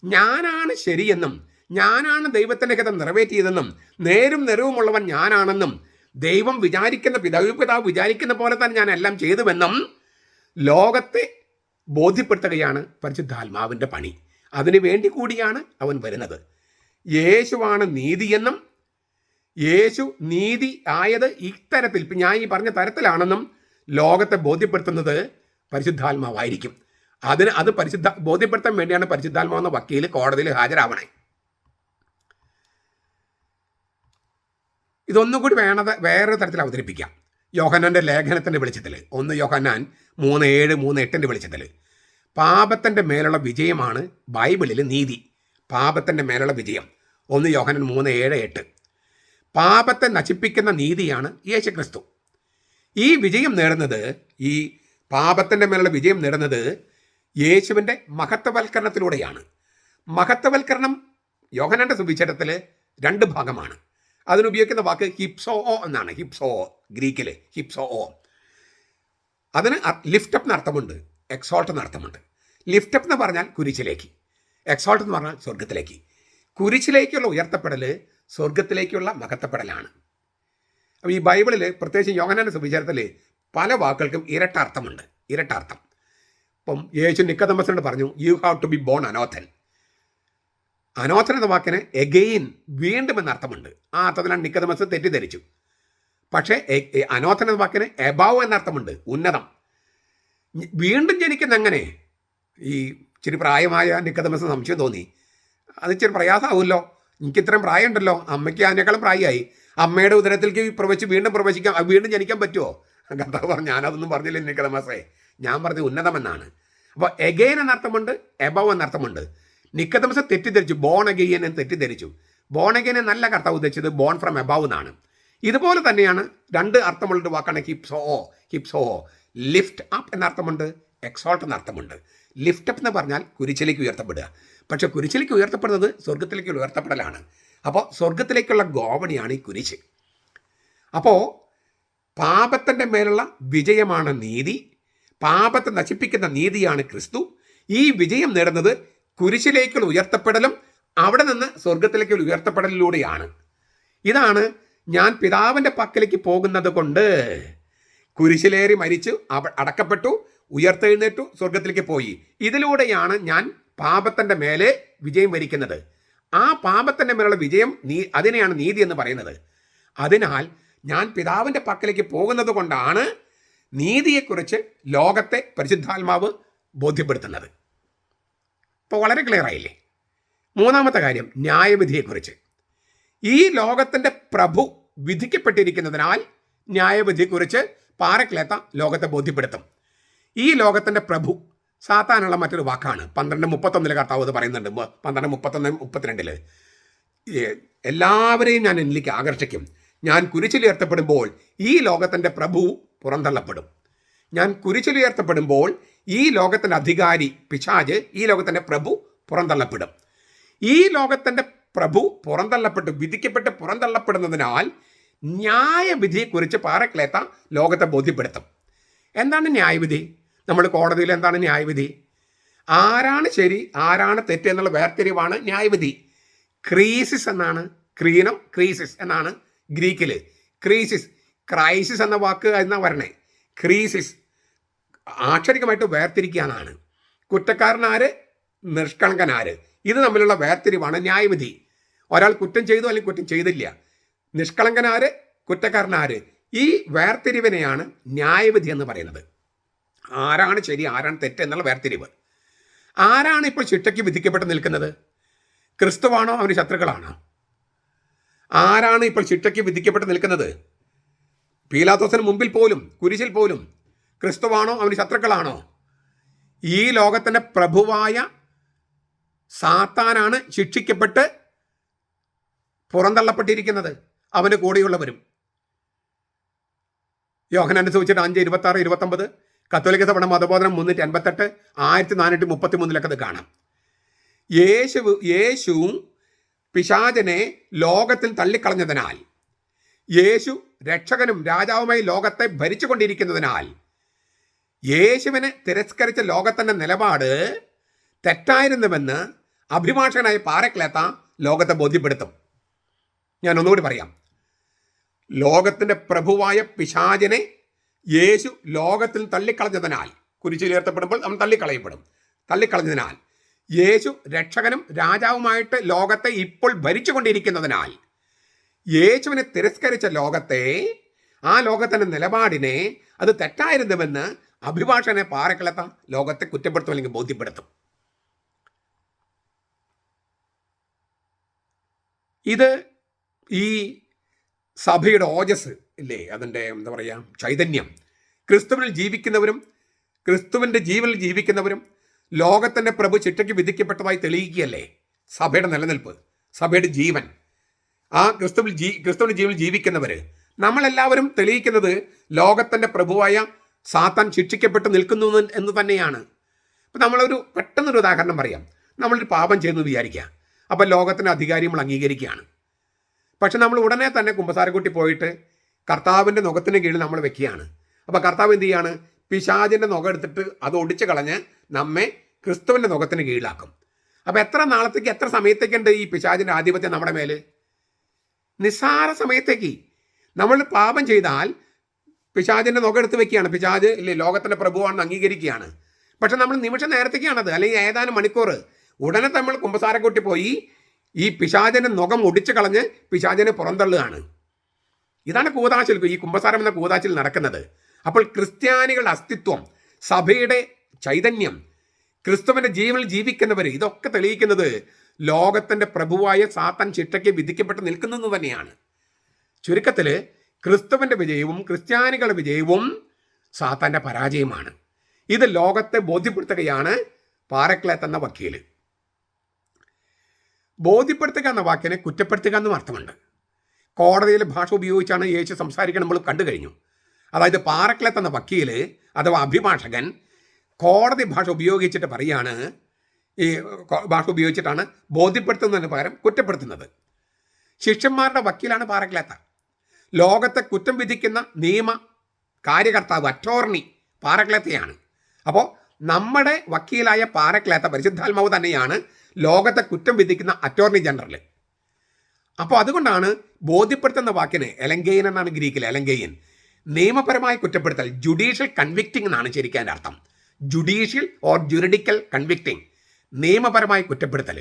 ഞാനാണ് ശരിയെന്നും ഞാനാണ് ദൈവത്തിൻ്റെ ഹിതം നിറവേറ്റിയതെന്നും നേരും നിറവുമുള്ളവൻ ഞാനാണെന്നും ദൈവം വിചാരിക്കുന്ന പിതാവ് വിചാരിക്കുന്ന പോലെ തന്നെ ഞാൻ എല്ലാം ചെയ്തുവെന്നും ലോകത്തെ ബോധ്യപ്പെടുത്തുകയാണ് പരിശുദ്ധാത്മാവിൻ്റെ പണി. അതിനു വേണ്ടി കൂടിയാണ് അവൻ വരുന്നത്. യേശുവാണ് നീതിയെന്നും യേശു നീതി ആയത് ഇത്തരത്തിൽ ഞാൻ ഈ പറഞ്ഞ തരത്തിലാണെന്നും ലോകത്തെ ബോധ്യപ്പെടുത്തുന്നത് പരിശുദ്ധാത്മാവായിരിക്കും. അത് ബോധ്യപ്പെടുത്താൻ വേണ്ടിയാണ് പരിശുദ്ധാത്മാവെന്ന വക്കീൽ കോടതിയിൽ ഹാജരാവണേ. ഇതൊന്നും കൂടി വേറൊരു തരത്തിൽ അവതരിപ്പിക്കാം. യോഹന്നാൻ്റെ ലേഖനത്തിൻ്റെ വെളിച്ചത്തിൽ 1 യോഹന്നാൻ 3:7, 3:8 വെളിച്ചത്തിൽ പാപത്തിൻ്റെ മേലുള്ള വിജയമാണ് ബൈബിളിൽ നീതി. പാപത്തിൻ്റെ മേലുള്ള വിജയം 1 യോഹന്നാൻ 3:7-8. പാപത്തെ നശിപ്പിക്കുന്ന നീതിയാണ് യേശുക്രിസ്തു. ഈ വിജയം നേടുന്നത്, ഈ പാപത്തിൻ്റെ മേലുള്ള വിജയം നേടുന്നത് യേശുവിൻ്റെ മഹത്വവൽക്കരണത്തിലൂടെയാണ്. മഹത്വവൽക്കരണം യോഹന്നാൻ്റെ സുവിശേഷത്തിൽ 2 ഭാഗമാണ്. അതിനുപയോഗിക്കുന്ന വാക്ക് ഹിപ്സോ എന്നാണ്. ഹിപ്സോ, ഗ്രീക്കിൽ ഹിപ്സോ. അതിന് ലിഫ്റ്റപ്പ് എന്ന അർത്ഥമുണ്ട്, എക്സോൾട്ട് എന്ന അർത്ഥമുണ്ട്. ലിഫ്റ്റപ്പ് എന്ന് പറഞ്ഞാൽ കുരിശിലേക്ക്, എക്സോൾട്ട് എന്ന് പറഞ്ഞാൽ സ്വർഗത്തിലേക്ക്. കുരിശിലേക്കുള്ള ഉയർത്തപ്പെടൽ സ്വർഗത്തിലേക്കുള്ള മഹത്വപ്പെടലാണ്. അപ്പോൾ ഈ ബൈബിളിൽ പ്രത്യേകിച്ച് യോഹന്നാൻ്റെ സുവിശേഷത്തിൽ പല വാക്കുകൾക്കും ഇരട്ടാർത്ഥമുണ്ട്, ഇരട്ടാർത്ഥം. ഇപ്പം യേശു നിക്കോദെമസിനോട് പറഞ്ഞു, you have to be born another. Another എന്ന വാക്കിന് എഗെയിൻ, വീണ്ടും എന്ന അർത്ഥമുണ്ട്. ആ അർത്ഥത്തിലാണ് നിക്കോദെമസ് തെറ്റിദ്ധരിച്ചു. പക്ഷേ അനോഥൻ എന്ന വാക്കിന് എബാവ് എന്ന അർത്ഥമുണ്ട്, ഉന്നതം. വീണ്ടും ജനിക്കുന്ന എങ്ങനെ? ഈ ഇച്ചിരി പ്രായമായ നിക്കോദെമസ് സംശയം തോന്നി. അത് ഇച്ചിരി പ്രയാസമാവുമല്ലോ, എനിക്ക് ഇത്രയും പ്രായമുണ്ടല്ലോ, അമ്മയ്ക്ക് അതിനേക്കാളും പ്രായമായി, അമ്മയുടെ ഉദരത്തിലേക്ക് വീണ്ടും ജനിക്കാൻ പറ്റുമോ? കർത്താവ് പറഞ്ഞു, ഞാനതൊന്നും പറഞ്ഞില്ല നിക്കോദെമസേ, ഞാൻ പറഞ്ഞത് ഉന്നതമെന്നാണ്. അപ്പോൾ എഗെയിൻ എന്നർത്ഥമുണ്ട്, എബവ് എന്നർത്ഥമുണ്ട്. നിക്കോദെമസ് തെറ്റിദ്ധരിച്ചു, ബോൺ അഗെയിൻ എന്ന് തെറ്റിദ്ധരിച്ചു. ബോൺ അഗെയിൻ എന്നല്ല കർത്താവ് ഉദ്ദേശിച്ചത്, ബോൺ ഫ്രം എബവ് എന്നാണ്. ഇതുപോലെ തന്നെയാണ് 2 അർത്ഥമുള്ളൊരു വാക്കാണ് ഹിപ്സോ. ലിഫ്റ്റ് അപ്പ് എന്നർത്ഥമുണ്ട്, എക്സോൾട്ട് എന്നർത്ഥമുണ്ട്. ലിഫ്റ്റ് അപ്പ് എന്ന് പറഞ്ഞാൽ കുരിശിലേക്ക് ഉയർത്തപ്പെടുക. പക്ഷെ കുരിശിലേക്ക് ഉയർത്തപ്പെടുന്നത് സ്വർഗത്തിലേക്ക് ഉയർത്തപ്പെടലാണ്. അപ്പോൾ സ്വർഗത്തിലേക്കുള്ള ഗോവണിയാണ് ഈ കുരിശ്. അപ്പോൾ പാപത്തിൻ്റെ മേലുള്ള വിജയമാണ് നീതി, പാപത്തെ നശിപ്പിക്കുന്ന നീതിയാണ് ക്രിസ്തു. ഈ വിജയം നേടുന്നത് കുരിശിലേക്കുള്ള ഉയർത്തപ്പെടലും അവിടെ നിന്ന് സ്വർഗത്തിലേക്കുള്ള ഉയർത്തപ്പെടലിലൂടെയാണ്. ഇതാണ് ഞാൻ പിതാവിൻ്റെ പക്കലേക്ക് പോകുന്നത് കൊണ്ട് കുരിശിലേറി മരിച്ചു, അടക്കപ്പെട്ടു, ഉയർത്തെഴുന്നേറ്റു, സ്വർഗത്തിലേക്ക് പോയി. ഇതിലൂടെയാണ് ഞാൻ പാപത്തിൻ്റെ മേലെ വിജയം വരിക്കുന്നത്. ആ പാപത്തിൻ്റെ മേലുള്ള വിജയം അതിനെയാണ് നീതി എന്ന് പറയുന്നത്. അതിനാൽ ഞാൻ പിതാവിൻ്റെ പക്കലേക്ക് പോകുന്നത് കൊണ്ടാണ് നീതിയെക്കുറിച്ച് ലോകത്തെ പരിശുദ്ധാത്മാവ് ബോധ്യപ്പെടുത്തുന്നത്. ഇപ്പോൾ വളരെ ക്ലിയർ ആയില്ലേ? 3-ാമത്തെ കാര്യം, ന്യായവിധിയെക്കുറിച്ച്. ഈ ലോകത്തിൻ്റെ പ്രഭു വിധിക്കപ്പെട്ടിരിക്കുന്നതിനാൽ ന്യായവിധിയെക്കുറിച്ച് പാരക്ലേത്ത ലോകത്തെ ബോധ്യപ്പെടുത്തും. ഈ ലോകത്തിൻ്റെ പ്രഭു സാത്താനുള്ള മറ്റൊരു വാക്കാണ്. 12:31 കർത്താവ് അത് പറയുന്നുണ്ട്. 12:31-32 എല്ലാവരെയും ഞാൻ എന്നിലേക്ക് ആകർഷിക്കും. ഞാൻ കുരിശിലുയർത്തപ്പെടുമ്പോൾ ഈ ലോകത്തിൻ്റെ പ്രഭു പുറന്തള്ളപ്പെടും. ഞാൻ കുരിശിലുയർത്തപ്പെടുമ്പോൾ ഈ ലോകത്തിൻ്റെ അധികാരി പിശാച്, ഈ ലോകത്തിൻ്റെ പ്രഭു പുറന്തള്ളപ്പെടും. ഈ ലോകത്തിൻ്റെ പ്രഭു വിധിക്കപ്പെട്ട് പുറന്തള്ളപ്പെടുന്നതിനാൽ ന്യായവിധിയെക്കുറിച്ച് പാരക്ലേത്ത ലോകത്തെ ബോധ്യപ്പെടുത്തും. എന്താണ് ന്യായവിധി? നമ്മൾ കോടതിയിൽ എന്താണ് ന്യായവിധി? ആരാണ് ശരി, ആരാണ് തെറ്റ് എന്നുള്ള വേർതിരിവാണ് ന്യായവിധി. ക്രീസിസ് എന്നാണ്, ക്രീസിസ് എന്നാണ് ഗ്രീക്കിൽ. ക്രൈസിസ് എന്ന വാക്ക് എന്നാ വരണേ. ക്രീസിസ് ആക്ഷരികമായിട്ട് വേർതിരിക്കാനാണ്. കുറ്റക്കാരനാര്, നിഷ്കളങ്കനാര്, ഇത് തമ്മിലുള്ള വേർതിരിവാണ് ന്യായവിധി. ഒരാൾ കുറ്റം ചെയ്തു അല്ലെങ്കിൽ കുറ്റം ചെയ്തില്ല, നിഷ്കളങ്കനാര്, കുറ്റക്കാരനാര്, ഈ വേർതിരിവിനെയാണ് ന്യായവിധി എന്ന് പറയുന്നത്. ആരാണ് ശരി, ആരാണ് തെറ്റ് എന്നുള്ള വേർതിരിവ്. ആരാണ് ഇപ്പോൾ ശിക്ഷയ്ക്ക് വിധിക്കപ്പെട്ട് നിൽക്കുന്നത്? ക്രിസ്തുവാണോ അവന് ശത്രുക്കളാണോ? ആരാണ് ഇപ്പോൾ ശിക്ഷയ്ക്ക് വിധിക്കപ്പെട്ട് നിൽക്കുന്നത്? പീലാത്തോസിന് മുമ്പിൽ പോലും, കുരിശിൽ പോലും ക്രിസ്തുവാണോ അവന് ശത്രുക്കളാണോ? ഈ ലോകത്തിൻ്റെ പ്രഭുവായ സാത്താനാണ് ശിക്ഷിക്കപ്പെട്ട് പുറന്തള്ളപ്പെട്ടിരിക്കുന്നത്, അവന് കൂടെയുള്ളവരും. യോഹന്നാന്റെ സുവിശേഷം 5:26-29, കത്തോലിക്ക സഭ മതബോധനം 358, 1433 അത് കാണാം. യേശു പിശാചനെ ലോകത്തിൽ തള്ളിക്കളഞ്ഞതിനാൽ യേശു രക്ഷകനും രാജാവുമായി ലോകത്തെ ഭരിച്ചുകൊണ്ടിരിക്കുന്നതിനാൽ യേശുവിനെ തിരസ്കരിച്ച ലോകത്തിൻ്റെ നിലപാട് തെറ്റായിരുന്നുവെന്ന് അഭിഭാഷകനായ പാരക്ലേത്ത ലോകത്തെ ബോധ്യപ്പെടുത്തും. ഞാൻ ഒന്നുകൂടി പറയാം. ലോകത്തിൻ്റെ പ്രഭുവായ പിശാചിനെ യേശു ലോകത്തിൽ തള്ളിക്കളഞ്ഞതിനാൽ, കുരിശിലേർത്തപ്പെടുമ്പോൾ അവൻ തള്ളിക്കളഞ്ഞതിനാൽ യേശു രക്ഷകനും രാജാവുമായിട്ട് ലോകത്തെ ഇപ്പോൾ ഭരിച്ചുകൊണ്ടിരിക്കുന്നതിനാൽ യേശുവിനെ തിരസ്കരിച്ച ലോകത്തെ, ആ ലോകത്തിൻ്റെ നിലപാടിനെ അത് തെറ്റായിരുന്നുവെന്ന് അഭിഭാഷകനെ പാരക്ലേത്ത ലോകത്തെ കുറ്റപ്പെടുത്തും അല്ലെങ്കിൽ ബോധ്യപ്പെടുത്തും. ഇത് ഈ സഭയുടെ ഓജസ് ഇല്ലേ, അതിൻ്റെ എന്താ പറയുക, ചൈതന്യം, ക്രിസ്തുവിൽ ജീവിക്കുന്നവരും ക്രിസ്തുവിൻ്റെ ജീവനിൽ ജീവിക്കുന്നവരും ലോകത്തിൻ്റെ പ്രഭു ചിട്ടയ്ക്ക് വിധിക്കപ്പെട്ടതായി തെളിയിക്കുകയല്ലേ സഭയുടെ നിലനിൽപ്പ്, സഭയുടെ ജീവൻ. ആ ക്രിസ്തുവിൻ്റെ ജീവനിൽ ജീവിക്കുന്നവർ നമ്മളെല്ലാവരും തെളിയിക്കുന്നത് ലോകത്തിൻ്റെ പ്രഭുവായ സാത്താൻ ശിക്ഷിക്കപ്പെട്ട് നിൽക്കുന്നു എന്ന് തന്നെയാണ്. അപ്പം നമ്മളൊരു പെട്ടെന്നൊരു ഉദാഹരണം പറയാം. നമ്മളൊരു പാപം ചെയ്യുന്നു വിചാരിക്കുക. അപ്പം ലോകത്തിൻ്റെ അധികാരി നമ്മൾ അംഗീകരിക്കുകയാണ്. പക്ഷെ നമ്മൾ ഉടനെ തന്നെ കുമ്പസാരക്കുട്ടി പോയിട്ട് കർത്താവിൻ്റെ നുഖത്തിന് കീഴിൽ നമ്മൾ വെക്കുകയാണ്. അപ്പോൾ കർത്താവ് എന്ത് ചെയ്യാണ്? പിശാചിൻ്റെ നുഖം എടുത്തിട്ട് അത് ഒടിച്ച് കളഞ്ഞ് നമ്മെ ക്രിസ്തുവിൻ്റെ നുഖത്തിന് കീഴിലാക്കും. അപ്പോൾ എത്ര നാളത്തേക്ക്, എത്ര സമയത്തേക്കുണ്ട് ഈ പിശാചിൻ്റെ ആധിപത്യം നമ്മുടെ മേൽ? നിസ്സാര സമയത്തേക്ക്. നമ്മൾ പാപം ചെയ്താൽ പിശാചിൻ്റെ നുഖം എടുത്ത് വെക്കുകയാണ്. പിശാച് ഇല്ലേ ലോകത്തിൻ്റെ പ്രഭുവാണെന്ന് അംഗീകരിക്കുകയാണ്. പക്ഷെ നമ്മൾ നിമിഷ നേരത്തേക്കാണത്, അല്ലെങ്കിൽ ഏതാനും മണിക്കൂർ. ഉടനെ നമ്മൾ കുമ്പസാരക്കുട്ടി പോയി ഈ പിശാചിൻ്റെ നുഖം ഒടിച്ചു കളഞ്ഞ് പിശാചിനെ പുറന്തള്ളുകയാണ്. ഇതാണ് കൂതാശിൽ, ഈ കുമ്പസാരം എന്ന കൂതാശിൽ നടക്കുന്നത്. അപ്പോൾ ക്രിസ്ത്യാനികളുടെ അസ്തിത്വം, സഭയുടെ ചൈതന്യം, ക്രിസ്തുവിൻ്റെ ജീവനിൽ ജീവിക്കുന്നവർ, ഇതൊക്കെ തെളിയിക്കുന്നത് ലോകത്തിൻ്റെ പ്രഭുവായ സാത്താൻ ശിക്ഷയ്ക്ക് വിധിക്കപ്പെട്ട് നിൽക്കുന്നത് തന്നെയാണ്. ചുരുക്കത്തിൽ ക്രിസ്തുവിൻ്റെ വിജയവും ക്രിസ്ത്യാനികളുടെ വിജയവും സാത്താൻ്റെ പരാജയമാണ്. ഇത് ലോകത്തെ ബോധ്യപ്പെടുത്തുകയാണ് പാരക്ലേത്ത് എന്ന വക്കീൽ. ബോധ്യപ്പെടുത്തുക എന്ന വാക്കിനെ കുറ്റപ്പെടുത്തുക എന്നും അർത്ഥമുണ്ട്. കോടതിയിലെ ഭാഷ ഉപയോഗിച്ചാണ് യേശു സംസാരിക്കണം, നമ്മൾ കണ്ടു കഴിഞ്ഞു. അതായത് പാരക്ലേത്ത് എന്ന വക്കീൽ അഥവാ അഭിഭാഷകൻ കോടതി ഭാഷ ഉപയോഗിച്ചിട്ട് പറയാണ്, ഈ ഭാഷ ഉപയോഗിച്ചിട്ടാണ് ബോധ്യപ്പെടുത്തുന്നതിന് പകരം കുറ്റപ്പെടുത്തുന്നത്. ശിഷ്യന്മാരുടെ വക്കീലാണ് പാരക്ലേത്ത. ലോകത്തെ കുറ്റം വിധിക്കുന്ന നിയമ കാര്യകർത്താവ്, അറ്റോർണി പാരക്ലേത്തയാണ്. അപ്പോൾ നമ്മുടെ വക്കീലായ പാരക്ലേത്ത, പരിശുദ്ധാത്മാവ് തന്നെയാണ് ലോകത്തെ കുറ്റം വിധിക്കുന്ന അറ്റോർണി ജനറൽ. അപ്പോൾ അതുകൊണ്ടാണ് ബോധ്യപ്പെടുത്തുന്ന വാക്കിന് എലങ്കെയിൻ എന്നാണ് ഗ്രീക്കിൽ, എലങ്കെയിൻ. നിയമപരമായ കുറ്റപ്പെടുത്തൽ, ജുഡീഷ്യൽ കൺവിക്റ്റിംഗ് എന്നാണ് ശരിക്കും അതിൻ്റെ അർത്ഥം. ജുഡീഷ്യൽ ഓർ ജുറിഡിക്കൽ കൺവിക്റ്റിംഗ്, നിയമപരമായ കുറ്റപ്പെടുത്തൽ.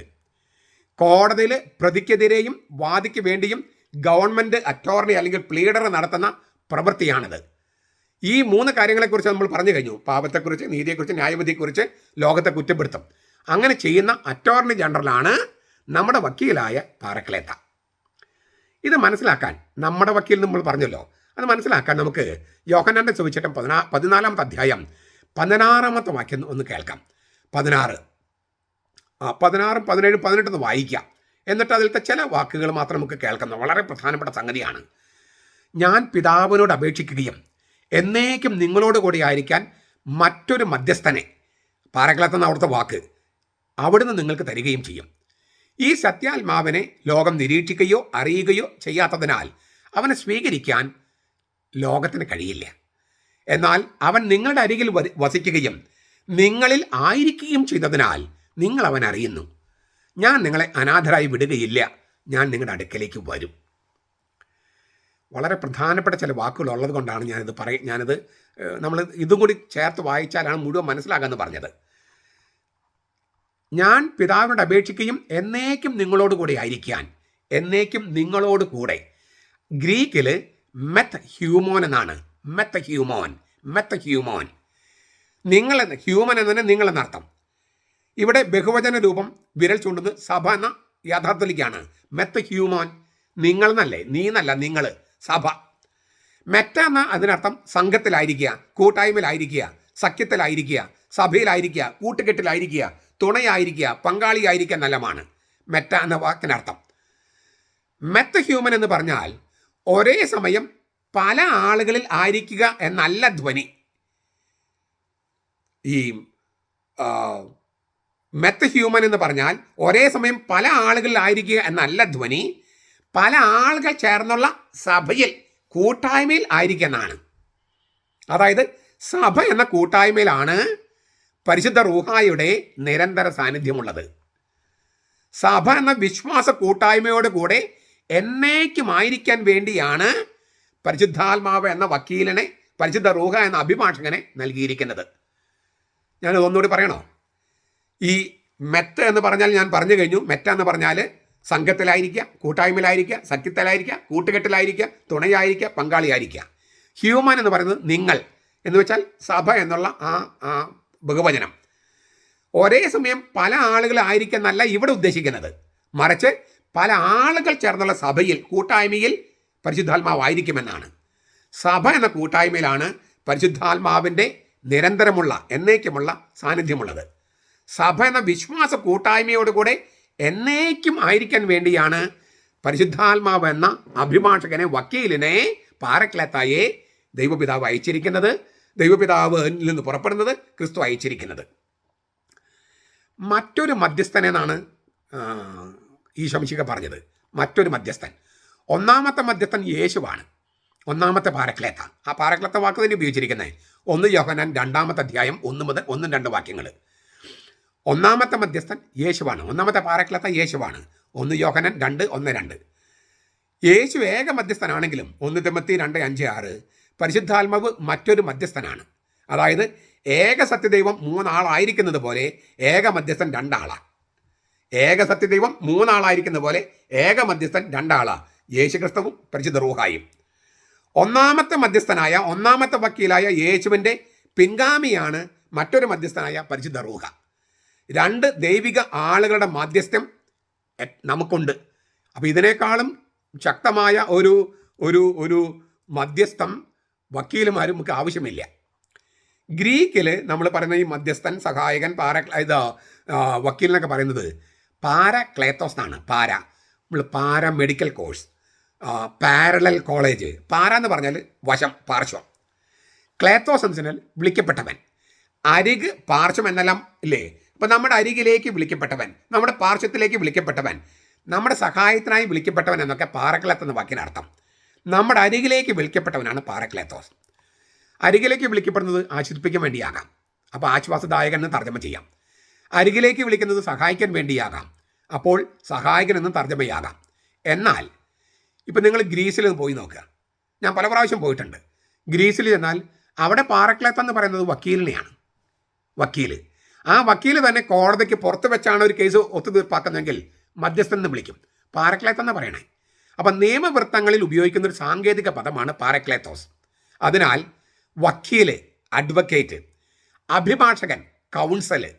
കോടതിയിൽ പ്രതിക്കെതിരെയും വാദിക്ക് വേണ്ടിയും ഗവൺമെൻറ് അറ്റോർണി അല്ലെങ്കിൽ പ്ലീഡർ നടത്തുന്ന പ്രവൃത്തിയാണിത്. ഈ മൂന്ന് കാര്യങ്ങളെക്കുറിച്ച് നമ്മൾ പറഞ്ഞു കഴിഞ്ഞു. പാപത്തെക്കുറിച്ച്, നീതിയെക്കുറിച്ച്, ന്യായവിധിയെക്കുറിച്ച് ലോകത്തെ കുറ്റപ്പെടുത്തും. അങ്ങനെ ചെയ്യുന്ന അറ്റോർണി ജനറലാണ് നമ്മുടെ വക്കീലായ പാരക്ലേത്ത. ഇത് മനസ്സിലാക്കാൻ, നമ്മുടെ വക്കീൽ നമ്മൾ പറഞ്ഞല്ലോ, അത് മനസ്സിലാക്കാൻ നമുക്ക് യോഹന്നാന്റെ സുവിശേഷം 14-ാമത്തെ അധ്യായം 16-ാമത്തെ വാക്യം ഒന്ന് കേൾക്കാം. 16, 17, 18 വായിക്കാം. എന്നിട്ട് അതിലത്തെ ചില വാക്കുകൾ മാത്രം നമുക്ക് കേൾക്കാം. വളരെ പ്രധാനപ്പെട്ട സംഗതിയാണ്. ഞാൻ പിതാവിനോട് അപേക്ഷിക്കുകയും എന്നേക്കും നിങ്ങളോട് കൂടി ആയിരിക്കാൻ മറ്റൊരു മധ്യസ്ഥനെ, പാരക്ലേത്തെന്ന അവിടുത്തെ വാക്ക്, അവിടുന്ന് നിങ്ങൾക്ക് തരികയും ചെയ്യും. ഈ സത്യാത്മാവിനെ ലോകം നിരീക്ഷിക്കുകയോ അറിയുകയോ ചെയ്യാത്തതിനാൽ അവനെ സ്വീകരിക്കാൻ ലോകത്തിന് കഴിയില്ല. എന്നാൽ അവൻ നിങ്ങളുടെ അരികിൽ വസിക്കുകയും നിങ്ങളിൽ ആയിരിക്കുകയും ചെയ്തതിനാൽ നിങ്ങൾ അവൻ അറിയുന്നു. ഞാൻ നിങ്ങളെ അനാഥരായി വിടുകയില്ല, ഞാൻ നിങ്ങളുടെ അടുക്കലേക്ക് വരും. വളരെ പ്രധാനപ്പെട്ട ചില വാക്കുകൾ ഉള്ളത് കൊണ്ടാണ് ഞാനിത് നമ്മൾ ഇതും കൂടി ചേർത്ത് വായിച്ചാലാണ് മുഴുവൻ മനസ്സിലാകാമെന്ന് പറഞ്ഞത്. ഞാൻ പിതാവിനോട് അപേക്ഷിക്കുകയും എന്നേക്കും നിങ്ങളോട് കൂടെ ആയിരിക്കാൻ, എന്നേക്കും നിങ്ങളോട് കൂടെ. ഗ്രീക്കിൽ മെത്ത് ഹ്യൂമോൻ എന്നാണ്. മെത്ത് ഹ്യൂമോൻ, നിങ്ങൾ, ഹ്യൂമൻ എന്നതിന് നിങ്ങളെന്നർത്ഥം. ഇവിടെ ബഹുവചന രൂപം വിരൽ ചൂണ്ടുന്നത് സഭ എന്ന യാഥാർത്ഥ്യത്തിലേക്കാണ്. മെത്ത് ഹ്യൂമോൻ, നിങ്ങൾ എന്നല്ലേ, നീ എന്നല്ല, നിങ്ങൾ, സഭ. മെറ്റ എന്ന അതിനർത്ഥം സംഘത്തിലായിരിക്കുക, കൂട്ടായ്മയിലായിരിക്കുക, സഖ്യത്തിലായിരിക്കുക, സഭയിലായിരിക്കുക, കൂട്ടുകെട്ടിലായിരിക്കുക, തുണയായിരിക്കുക, പങ്കാളിയായിരിക്കുക എന്നെല്ലാമാണ് മെറ്റ എന്ന വാക്കിനർത്ഥം. മെത്ത് ഹ്യൂമൻ എന്ന് പറഞ്ഞാൽ ഒരേ സമയം പല ആളുകളിൽ ആയിരിക്കുക എന്നല്ല ധ്വനി. ഈ മെത്ത് ഹ്യൂമൻ എന്ന് പറഞ്ഞാൽ ഒരേ സമയം പല ആളുകളിൽ ആയിരിക്കുക എന്നല്ല ധ്വനി, പല ആളുകൾ ചേർന്നുള്ള സഭയിൽ കൂട്ടായ്മയിൽ ആയിരിക്കുന്നതാണ്. അതായത് സഭ എന്ന കൂട്ടായ്മയിലാണ് പരിശുദ്ധ റൂഹായുടെ നിരന്തര സാന്നിധ്യമുള്ളത്. സഭ എന്ന വിശ്വാസ കൂട്ടായ്മയോട് കൂടെ എന്നേക്കുമായിരിക്കാൻ വേണ്ടിയാണ് പരിശുദ്ധാത്മാവ് എന്ന വക്കീലിനെ പരിശുദ്ധ റൂഹ എന്ന അഭിഭാഷകനെ നൽകിയിരിക്കുന്നത്. ഞാനത് ഒന്നുകൂടി പറയണോ? ഈ മെത്ത് എന്ന് പറഞ്ഞാൽ ഞാൻ പറഞ്ഞു കഴിഞ്ഞു. മെറ്റ എന്ന് പറഞ്ഞാൽ സംഘത്തിലായിരിക്കുക, കൂട്ടായ്മയിലായിരിക്കുക, സഖ്യത്തിലായിരിക്കുക, കൂട്ടുകെട്ടിലായിരിക്കുക, തുണയായിരിക്കുക, പങ്കാളിയായിരിക്കുക. ഹ്യൂമൻ എന്ന് പറയുന്നത് നിങ്ങൾ എന്ന് വെച്ചാൽ സഭ എന്നുള്ള ആ ബഹുവചനം. ഒരേ സമയം പല ആളുകളായിരിക്കുന്നല്ല ഇവിടെ ഉദ്ദേശിക്കുന്നത്, മറിച്ച് പല ആളുകൾ ചേർന്നുള്ള സഭയിൽ കൂട്ടായ്മയിൽ പരിശുദ്ധാത്മാവായിരിക്കുമെന്നാണ്. സഭ എന്ന കൂട്ടായ്മയിലാണ് പരിശുദ്ധാത്മാവിൻ്റെ നിരന്തരമുള്ള എന്നേക്കുമുള്ള സാന്നിധ്യമുള്ളത്. സഭ എന്ന വിശ്വാസ കൂട്ടായ്മയോടുകൂടെ എന്നേക്കും ആയിരിക്കാൻ വേണ്ടിയാണ് പരിശുദ്ധാത്മാവ് എന്ന അഭിഭാഷകനെ, വക്കീലിനെ, പാരക്ലേത്തായെ ദൈവപിതാവ് അയച്ചിരിക്കുന്നത്. ദൈവപിതാവിൽ നിന്ന് പുറപ്പെടുന്നത് ക്രിസ്തു അയച്ചിരിക്കുന്നത്. മറ്റൊരു മധ്യസ്ഥനെന്നാണ് ഈശോ പറഞ്ഞത്. മറ്റൊരു മധ്യസ്ഥൻ, ഒന്നാമത്തെ മധ്യസ്ഥൻ യേശുവാണ്, ഒന്നാമത്തെ പാരക്ലേത്ത. ആ പാരക്ലേത്ത വാക്ക് തന്നെ ഉപയോഗിച്ചിരിക്കുന്നത് 1 യോഹന്നാൻ 2-ാമത്തെ അധ്യായം 1 മുതൽ 1-2 വാക്യങ്ങൾ. ഒന്നാമത്തെ മധ്യസ്ഥൻ യേശുവാണ്, ഒന്നാമത്തെ പാരക്ലേത്ത യേശുവാണ്. 1 യോഹന്നാൻ 2:1-2. യേശു ഏക മധ്യസ്ഥനാണെങ്കിലും 1 തിമോത്തി 2:5-6 പരിശുദ്ധാത്മാവ് മറ്റൊരു മധ്യസ്ഥനാണ്. അതായത് ഏക സത്യദൈവം 3 ആളായിരിക്കുന്നത് പോലെ ഏക മധ്യസ്ഥൻ 2 ആളാണ്. ഏക സത്യദൈവം 3 ആളായിരിക്കുന്ന പോലെ ഏക മധ്യസ്ഥൻ 2 ആളാണ്, യേശുക്രിസ്തുവും പരിശുദ്ധ റൂഹായും. ഒന്നാമത്തെ മധ്യസ്ഥനായ, ഒന്നാമത്തെ വക്കീലായ യേശുവിൻ്റെ പിൻഗാമിയാണ് മറ്റൊരു മധ്യസ്ഥനായ പരിശുദ്ധ റൂഹ. 2 ദൈവിക ആളുകളുടെ മാധ്യസ്ഥ്യം നമുക്കുണ്ട്. അപ്പോൾ ഇതിനേക്കാളും ശക്തമായ ഒരു ഒരു ഒരു മധ്യസ്ഥം വക്കീലുമാരും നമുക്ക് ആവശ്യമില്ല. ഗ്രീക്കിൽ നമ്മൾ പറയുന്ന ഈ മധ്യസ്ഥൻ, സഹായകൻ, വക്കീലിനൊക്കെ പറയുന്നത് പാരാക്ലേത്തോസ് എന്നാണ്. Para medical course, parallel college. പാര എന്ന് പറഞ്ഞാൽ വശം, പാർശ്വം. ക്ലേത്തോസ് എന്ന് പറഞ്ഞാൽ വിളിക്കപ്പെട്ടവൻ, അരിക്, പാർശ്വം എന്നെല്ലാം ഇല്ലേ. അപ്പം നമ്മുടെ അരികിലേക്ക് വിളിക്കപ്പെട്ടവൻ, നമ്മുടെ പാർശ്വത്തിലേക്ക് വിളിക്കപ്പെട്ടവൻ, നമ്മുടെ സഹായത്തിനായി വിളിക്കപ്പെട്ടവൻ എന്നൊക്കെ പാരക്ലേത്ത് എന്ന വാക്കിനർത്ഥം. നമ്മുടെ അരികിലേക്ക് വിളിക്കപ്പെട്ടവനാണ് പാരക്ലേത്തോസ്. അരികിലേക്ക് വിളിക്കപ്പെടുന്നത് ആശ്വസിപ്പിക്കാൻ വേണ്ടിയാകാം, അപ്പോൾ ആശ്വാസദായകൻ എന്ന് തർജ്ജമ ചെയ്യാം. അരികിലേക്ക് വിളിക്കുന്നത് സഹായിക്കാൻ വേണ്ടിയാകാം, അപ്പോൾ സഹായകൻ എന്ന് തർജ്ജമയാകാം. എന്നാൽ ഇപ്പം നിങ്ങൾ ഗ്രീസിൽ പോയി നോക്കുക. ഞാൻ പല പ്രാവശ്യം പോയിട്ടുണ്ട്. ഗ്രീസിൽ ചെന്നാൽ അവിടെ പാരക്ലേത്ത് എന്ന് പറയുന്നത് വക്കീലിനെയാണ്. വക്കീൽ, ആ വക്കീൽ തന്നെ കോടതിക്ക് പുറത്ത് വെച്ചാണ് ഒരു കേസ് ഒത്തുതീർപ്പാക്കുന്നതെങ്കിൽ മധ്യസ്ഥൻ എന്ന് വിളിക്കും, പാരക്ലേത്ത് എന്ന് പറയണേ. അപ്പം നിയമവൃത്തങ്ങളിൽ ഉപയോഗിക്കുന്ന ഒരു സാങ്കേതിക പദമാണ് പാരക്ലേത്തോസ്. അതിനാൽ വക്കീൽ, അഡ്വക്കേറ്റ്, അഭിഭാഷകൻ, കൗൺസല്,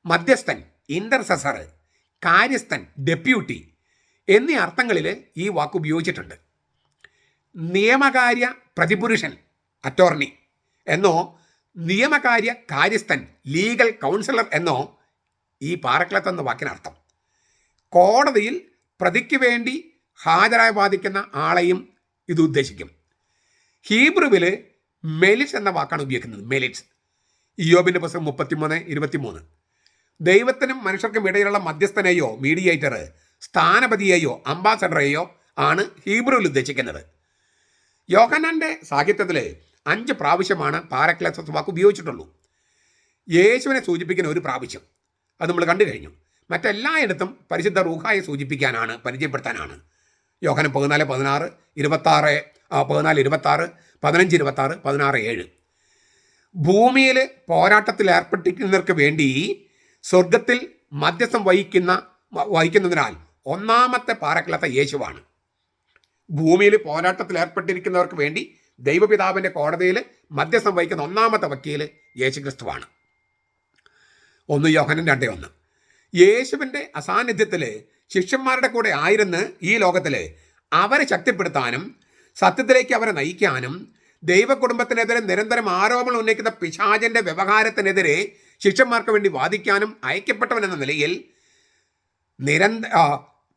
മധ്യസ്ഥൻ, ഇൻ്റർസെസർ, കാര്യസ്ഥൻ, ഡെപ്യൂട്ടി എന്നീ അർത്ഥങ്ങളിൽ ഈ വാക്ക് ഉപയോഗിച്ചിട്ടുണ്ട്. നിയമകാര്യ പ്രതിപുരുഷൻ, അറ്റോർണി എന്നോ നിയമകാര്യ കാര്യസ്ഥൻ, ലീഗൽ കൗൺസിലർ എന്നോ ഈ പാരക്ലേത്ത് എന്ന വാക്കിനർത്ഥം. കോടതിയിൽ പ്രതിക്ക് വേണ്ടി ഹാജരായി വാദിക്കുന്ന ആളെയും ഇത് ഉദ്ദേശിക്കും. ഹീബ്രുവിൽ മെലിറ്റ്സ് എന്ന വാക്കാണ് ഉപയോഗിക്കുന്നത്. മെലിറ്റ്സ്. ഇയ്യോബിൻ്റെ പുസ്തകം 33:23. ദൈവത്തിനും മനുഷ്യർക്കും ഇടയിലുള്ള മധ്യസ്ഥനെയോ മീഡിയേറ്റർ, സ്ഥാനപതിയെയോ അംബാസഡറെയോ ആണ് ഹീബ്രുവിൽ ഉദ്ദേശിക്കുന്നത്. യോഹന്നാൻ്റെ സാഹിത്യത്തിൽ 5 പ്രാവശ്യമാണ് പാരക്ലേത്തോസ് വാക്ക് ഉപയോഗിച്ചിട്ടുള്ളൂ. യേശുവിനെ സൂചിപ്പിക്കുന്ന 1 പ്രാവശ്യം, അത് നമ്മൾ കണ്ടു കഴിഞ്ഞു. മറ്റെല്ലായിടത്തും പരിശുദ്ധ റൂഹായെ സൂചിപ്പിക്കാനാണ്, പരിചയപ്പെടുത്താനാണ്. യോഹന്നാൻ 14:16, 26, 14:26, 15:26, 16:7. ഭൂമിയിൽ പോരാട്ടത്തിൽ ഏർപ്പെട്ടിരിക്കുന്നവർക്ക് വേണ്ടി സ്വർഗത്തിൽ മധ്യസ്ഥം വഹിക്കുന്നതിനാൽ ഒന്നാമത്തെ പാരക്ലേത്ത യേശുവാണ്. ഭൂമിയിൽ പോരാട്ടത്തിൽ ഏർപ്പെട്ടിരിക്കുന്നവർക്ക് വേണ്ടി ദൈവപിതാവിൻ്റെ കോടതിയിൽ മധ്യസ്ഥം വഹിക്കുന്ന ഒന്നാമത്തെ വക്കീൽ യേശുക്രിസ്തുവാണ്. 1 യോഹന്നാൻ 2:1. യേശുവിൻ്റെ അസാന്നിധ്യത്തിൽ ശിഷ്യന്മാരുടെ കൂടെ ആയിരുന്ന് ഈ ലോകത്തിൽ അവരെ ശക്തിപ്പെടുത്താനും സത്യത്തിലേക്ക് അവരെ നയിക്കാനും ദൈവകുടുംബത്തിനെതിരെ നിരന്തരം ആരോപണം ഉന്നയിക്കുന്ന പിശാചൻ്റെ വ്യവഹാരത്തിനെതിരെ ശിഷ്യന്മാർക്ക് വേണ്ടി വാദിക്കാനും അയക്കപ്പെട്ടവൻ എന്ന നിലയിൽ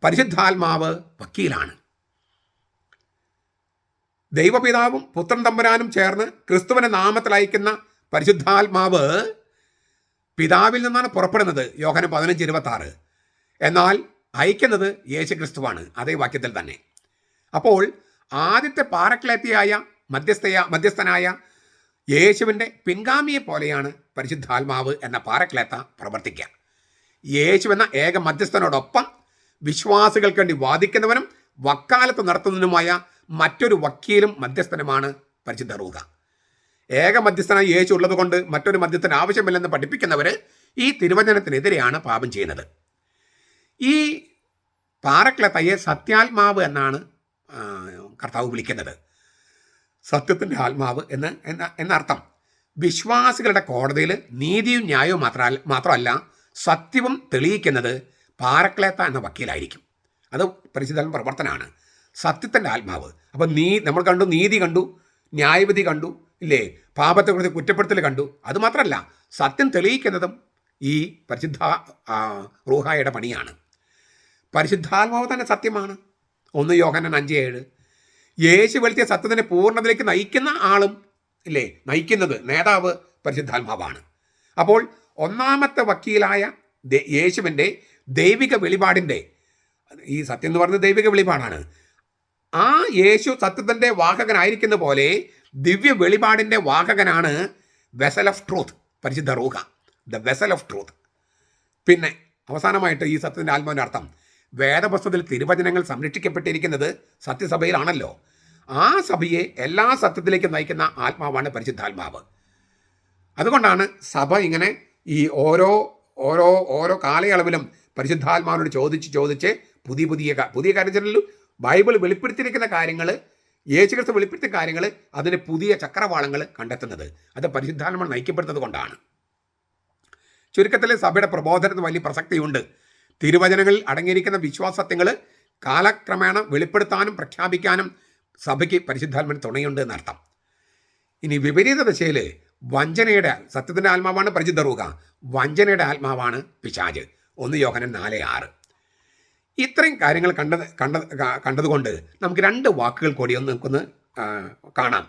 പരിശുദ്ധാത്മാവ് വക്കീലാണ്. ദൈവപിതാവും പുത്രൻ തമ്പുരാനും ചേർന്ന് ക്രിസ്തുവിൻ്റെ നാമത്തിൽ അയക്കുന്ന പരിശുദ്ധാത്മാവ് പിതാവിൽ നിന്നാണ് പുറപ്പെടുന്നത്. യോഹന്നാൻ 15:26. എന്നാൽ അയക്കുന്നത് യേശുക്രിസ്തുവാണ് അതേ വാക്യത്തിൽ തന്നെ. അപ്പോൾ ആദ്യത്തെ പാരക്ലേത്തിയായ മധ്യസ്ഥനായ യേശുവിൻ്റെ പിൻഗാമിയെ പോലെയാണ് പരിശുദ്ധാത്മാവ് എന്ന പാരക്ലേത്ത പ്രവർത്തിക്കുക. യേശു എന്ന ഏക മധ്യസ്ഥനോടൊപ്പം വിശ്വാസികൾക്ക് വേണ്ടി വാദിക്കുന്നവനും വക്കാലത്ത് നടത്തുന്നതിനുമായ മറ്റൊരു വക്കീലും മധ്യസ്ഥനുമാണ് പരിശുദ്ധ റൂഹ. ഏക മധ്യസ്ഥനായി യേശു ഉള്ളത് കൊണ്ട് മറ്റൊരു മധ്യസ്ഥന് ആവശ്യമില്ലെന്ന് പഠിപ്പിക്കുന്നവർ ഈ തിരുവചനത്തിനെതിരെയാണ് പാപം ചെയ്യുന്നത്. ഈ പാരക്ലേത്തയെ സത്യാത്മാവ് എന്നാണ് കർത്താവ് വിളിക്കുന്നത്. സത്യത്തിൻ്റെ ആത്മാവ് എന്നർത്ഥം. വിശ്വാസികളുടെ കോടതിയിൽ നീതിയും ന്യായവും മാത്രമല്ല സത്യവും തെളിയിക്കുന്നത് പാരക്ലേത്ത എന്ന വക്കീലായിരിക്കും. അത് പരിശുദ്ധാത്മ പ്രവർത്തനമാണ്, സത്യത്തിൻ്റെ ആത്മാവ്. അപ്പം നമ്മൾ കണ്ടു, നീതി കണ്ടു, ന്യായവിധി കണ്ടു, ഇല്ലേ, പാപത്തെക്കുറിച്ച് കുറ്റപ്പെടുത്തൽ കണ്ടു. അതുമാത്രമല്ല സത്യം തെളിയിക്കുന്നതും ഈ പരിശുദ്ധ റൂഹായുടെ പണിയാണ്. പരിശുദ്ധാത്മാവ് തന്നെ സത്യമാണ്. 1 യോഹന്നാൻ 5:7. യേശു വെളുത്തിയ സത്യത്തിൻ്റെ പൂർണ്ണതയിലേക്ക് നയിക്കുന്ന ആളും ഇല്ലേ, നയിക്കുന്നത് നേതാവ് പരിശുദ്ധാത്മാവാണ്. അപ്പോൾ ഒന്നാമത്തെ വക്കീലായ യേശുവിൻ്റെ ദൈവിക വെളിപാടിൻ്റെ, ഈ സത്യം എന്ന് പറയുന്നത് ദൈവിക വെളിപാടാണ്, ആ യേശു സത്യത്തിൻ്റെ വാഹകനായിരിക്കുന്ന പോലെ ദിവ്യ വെളിപാടിൻ്റെ വാഹകനാണ് വെസൽ ഓഫ് ട്രൂത്ത്, പരിശുദ്ധ റൂഹ, ദ വെസൽ ഓഫ് ട്രൂത്ത്. പിന്നെ അവസാനമായിട്ട് ഈ സത്യത്തിൻ്റെ ആത്മാവിൻ്റെ അർത്ഥം, വേദപുസ്തകത്തിൽ തിരുവചനങ്ങൾ സംരക്ഷിക്കപ്പെട്ടിരിക്കുന്നത് സത്യസഭയിലാണല്ലോ. ആ സഭയെ എല്ലാ സത്യത്തിലേക്കും നയിക്കുന്ന ആത്മാവാണ് പരിശുദ്ധാത്മാവ്. അതുകൊണ്ടാണ് സഭ ഇങ്ങനെ ഈ ഓരോ കാലയളവിലും പരിശുദ്ധാത്മാവിനോട് ചോദിച്ച് പുതിയ കാര്യങ്ങളിൽ ബൈബിൾ വെളിപ്പെടുത്തിയിരിക്കുന്ന കാര്യങ്ങൾ, യേശുക്രിസ്തു വെളിപ്പെടുത്തിയ കാര്യങ്ങൾ, അതിന് പുതിയ ചക്രവാളങ്ങൾ കണ്ടെത്തുന്നത്. അത് പരിശുദ്ധാത്മാവ് നയിക്കപ്പെടുന്നത് കൊണ്ടാണ്. ചുരുക്കത്തിൽ സഭയുടെ പ്രബോധനത്തിന് വലിയ പ്രസക്തിയുണ്ട്. തിരുവചനങ്ങളിൽ അടങ്ങിയിരിക്കുന്ന വിശ്വാസത്യങ്ങൾ കാലക്രമേണ വെളിപ്പെടുത്താനും പ്രഖ്യാപിക്കാനും സഭയ്ക്ക് പരിശുദ്ധാത്മാവിന് തുണയുണ്ട് എന്നർത്ഥം. ഇനി വിപരീത ദിശയിൽ വഞ്ചനയുടെ, സത്യത്തിൻ്റെ ആത്മാവാണ് പരിശുദ്ധ റൂഹ, വഞ്ചനയുടെ ആത്മാവാണ് പിശാച്. 1 യോഹന്നാൻ 4:6. ഇത്രയും കാര്യങ്ങൾ കണ്ടതുകൊണ്ട് നമുക്ക് 2 വാക്കുകൾ കൂടി നമുക്കൊന്ന് കാണാം.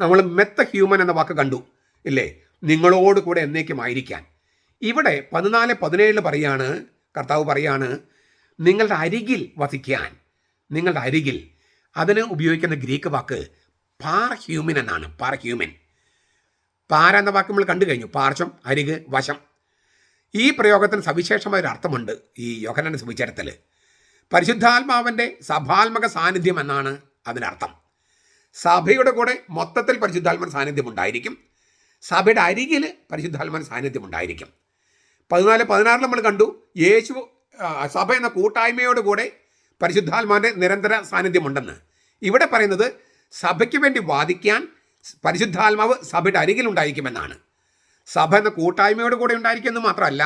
നമ്മൾ മെത്ത ഹ്യൂമൻ എന്ന വാക്ക് കണ്ടു ഇല്ലേ, നിങ്ങളോട് കൂടെ എന്നേക്കുമായിരിക്കാൻ. ഇവിടെ 14:17 പറയാണ്, കർത്താവ് പറയാണ്, നിങ്ങളുടെ അരികിൽ വസിക്കാൻ. നിങ്ങളുടെ അരികിൽ, അതിന് ഉപയോഗിക്കുന്ന ഗ്രീക്ക് വാക്ക് പാർ ഹ്യൂമൻ എന്നാണ്. പാർ ഹ്യൂമൻ, പാര എന്ന വാക്ക് നമ്മൾ കണ്ടു കഴിഞ്ഞു. പാർശ്വം, അരിക്, വശം. ഈ പ്രയോഗത്തിന് സവിശേഷമായ ഒരു അർത്ഥമുണ്ട് ഈ യോഹന്നാന്റെ സുവിശേഷത്തിൽ. പരിശുദ്ധാത്മാവിൻ്റെ സഭാത്മക സാന്നിധ്യം എന്നാണ് അതിനർത്ഥം. സഭയുടെ കൂടെ മൊത്തത്തിൽ പരിശുദ്ധാത്മാവിൻ്റെ സാന്നിധ്യം ഉണ്ടായിരിക്കും, സഭയുടെ അരികിൽ പരിശുദ്ധാത്മാവിൻ്റെ സാന്നിധ്യം ഉണ്ടായിരിക്കും. 14:16 നമ്മൾ കണ്ടു, യേശു സഭ എന്ന കൂട്ടായ്മയോട് കൂടെ പരിശുദ്ധാത്മാവിൻ്റെ നിരന്തര സാന്നിധ്യമുണ്ടെന്ന്. ഇവിടെ പറയുന്നത് സഭയ്ക്ക് വേണ്ടി വാദിക്കാൻ പരിശുദ്ധാത്മാവ് സഭയുടെ അരികിലുണ്ടായിരിക്കുമെന്നാണ്. സഭ എന്ന കൂട്ടായ്മയോട് കൂടെ ഉണ്ടായിരിക്കുമെന്ന് മാത്രമല്ല,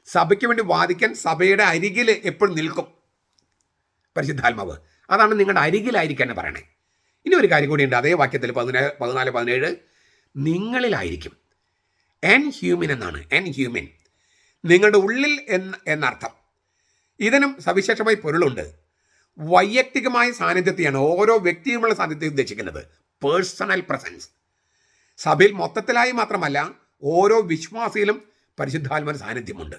സഭയ്ക്ക് വേണ്ടി വാദിക്കാൻ സഭയുടെ അരികിൽ എപ്പോഴും നിൽക്കും പരിശുദ്ധാത്മാവ്. അതാണ് നിങ്ങളുടെ അരികിലായിരിക്കാൻ പറയണേ. ഇനി ഒരു കാര്യം കൂടിയുണ്ട് അതേ വാക്യത്തിൽ 14:17, നിങ്ങളിലായിരിക്കും. എൻ ഹ്യൂമൻ എന്നാണ്, എൻ ഹ്യൂമൻ, നിങ്ങളുടെ ഉള്ളിൽ എന്നർത്ഥം. ഇതിനും സവിശേഷമായി പൊരുളുണ്ട്. വൈയക്തികമായ സാന്നിധ്യത്തെയാണ്, ഓരോ വ്യക്തിയുമുള്ള സാന്നിധ്യം ഉദ്ദേശിക്കുന്നത്, പേഴ്സണൽ പ്രസൻസ്. സഭയിൽ മൊത്തത്തിലായി മാത്രമല്ല, ഓരോ വിശ്വാസിയിലും പരിശുദ്ധാത്മാവിൻ്റെ സാന്നിധ്യമുണ്ട്.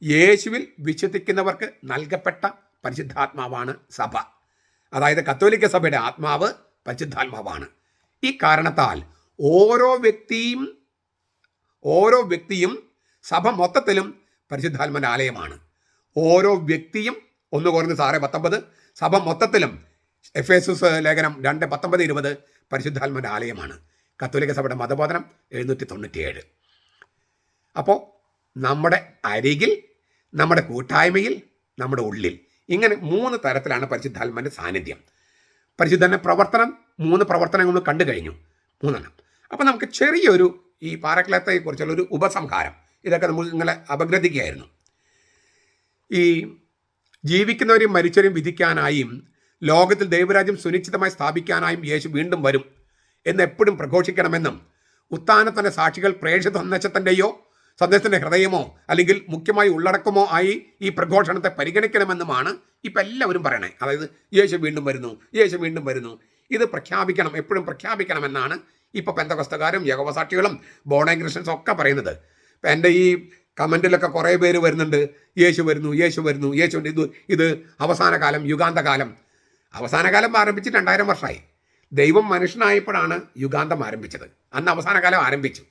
യേശുവിൽ വിശ്വസിക്കുന്നവർക്ക് നൽകപ്പെട്ട പരിശുദ്ധാത്മാവാണ് സഭ. അതായത് കത്തോലിക്ക സഭയുടെ ആത്മാവ് പരിശുദ്ധാത്മാവാണ്. ഈ കാരണത്താൽ ഓരോ വ്യക്തിയും സഭ മൊത്തത്തിലും പരിശുദ്ധാത്മാവിൻ്റെ ആലയമാണ്. ഓരോ വ്യക്തിയും 1 കൊരിന്ത്യർ 6:19, സഭ മൊത്തത്തിലും എഫേസസ് ലേഖനം 2:19-20 പരിശുദ്ധാത്മാവിൻ്റെ ആലയമാണ്. കത്തോലിക്ക സഭയുടെ മതബോധനം 797. അപ്പോൾ നമ്മുടെ അരികിൽ, നമ്മുടെ കൂട്ടായ്മയിൽ, നമ്മുടെ ഉള്ളിൽ, ഇങ്ങനെ 3 തരത്തിലാണ് പരിശുദ്ധാത്മാവിൻ്റെ സാന്നിധ്യം. പരിശുദ്ധാത്മാവിൻ്റെ പ്രവർത്തനം, 3 പ്രവർത്തനങ്ങൾ നമ്മൾ കണ്ടു കഴിഞ്ഞു, 3 അപ്പോൾ നമുക്ക് ചെറിയൊരു ഈ പാരക്ലേത്തയെക്കുറിച്ചുള്ളൊരു ഉപസംഹാരം, ഇതൊക്കെ നമ്മൾ നിങ്ങളെ അപഗ്രഥിക്കുകയായിരുന്നു. ഈ ജീവിക്കുന്നവരെയും മരിച്ചവരെയും വിധിക്കാനായും ലോകത്തിൽ ദൈവരാജ്യം സുനിശ്ചിതമായി സ്ഥാപിക്കാനായും യേശു വീണ്ടും വരും എന്നെപ്പോഴും പ്രഘോഷിക്കണമെന്നും, ഉത്ഥാനത്തിൻ്റെ സാക്ഷികൾ പ്രേക്ഷിത സന്ദേശത്തിൻ്റെ ഹൃദയമോ അല്ലെങ്കിൽ മുഖ്യമായി ഉള്ളടക്കമോ ആയി ഈ പ്രഘോഷണത്തെ പരിഗണിക്കണമെന്നുമാണ് ഇപ്പം എല്ലാവരും പറയണേ. അതായത് യേശു വീണ്ടും വരുന്നു, യേശു വീണ്ടും വരുന്നു, ഇത് പ്രഖ്യാപിക്കണം, എപ്പോഴും പ്രഖ്യാപിക്കണമെന്നാണ് ഇപ്പോൾ പെന്തക്കോസ്തക്കാരും യഹോവ സാക്ഷികളും ബോൺ അഗൈൻ ക്രിസ്ത്യൻസും ഒക്കെ പറയുന്നത്. ഇപ്പം എൻ്റെ ഈ കമൻറ്റിലൊക്കെ കുറേ പേര് വരുന്നുണ്ട്, യേശു വരുന്നു, യേശു വരുന്നു, യേശുവിൻ്റെ ഇത് അവസാന കാലം, യുഗാന്തകാലം. അവസാന കാലം ആരംഭിച്ച് 2000 വർഷമായി. ദൈവം മനുഷ്യനായപ്പോഴാണ് യുഗാന്തം ആരംഭിച്ചത്. അന്ന് അവസാന കാലം ആരംഭിച്ചു.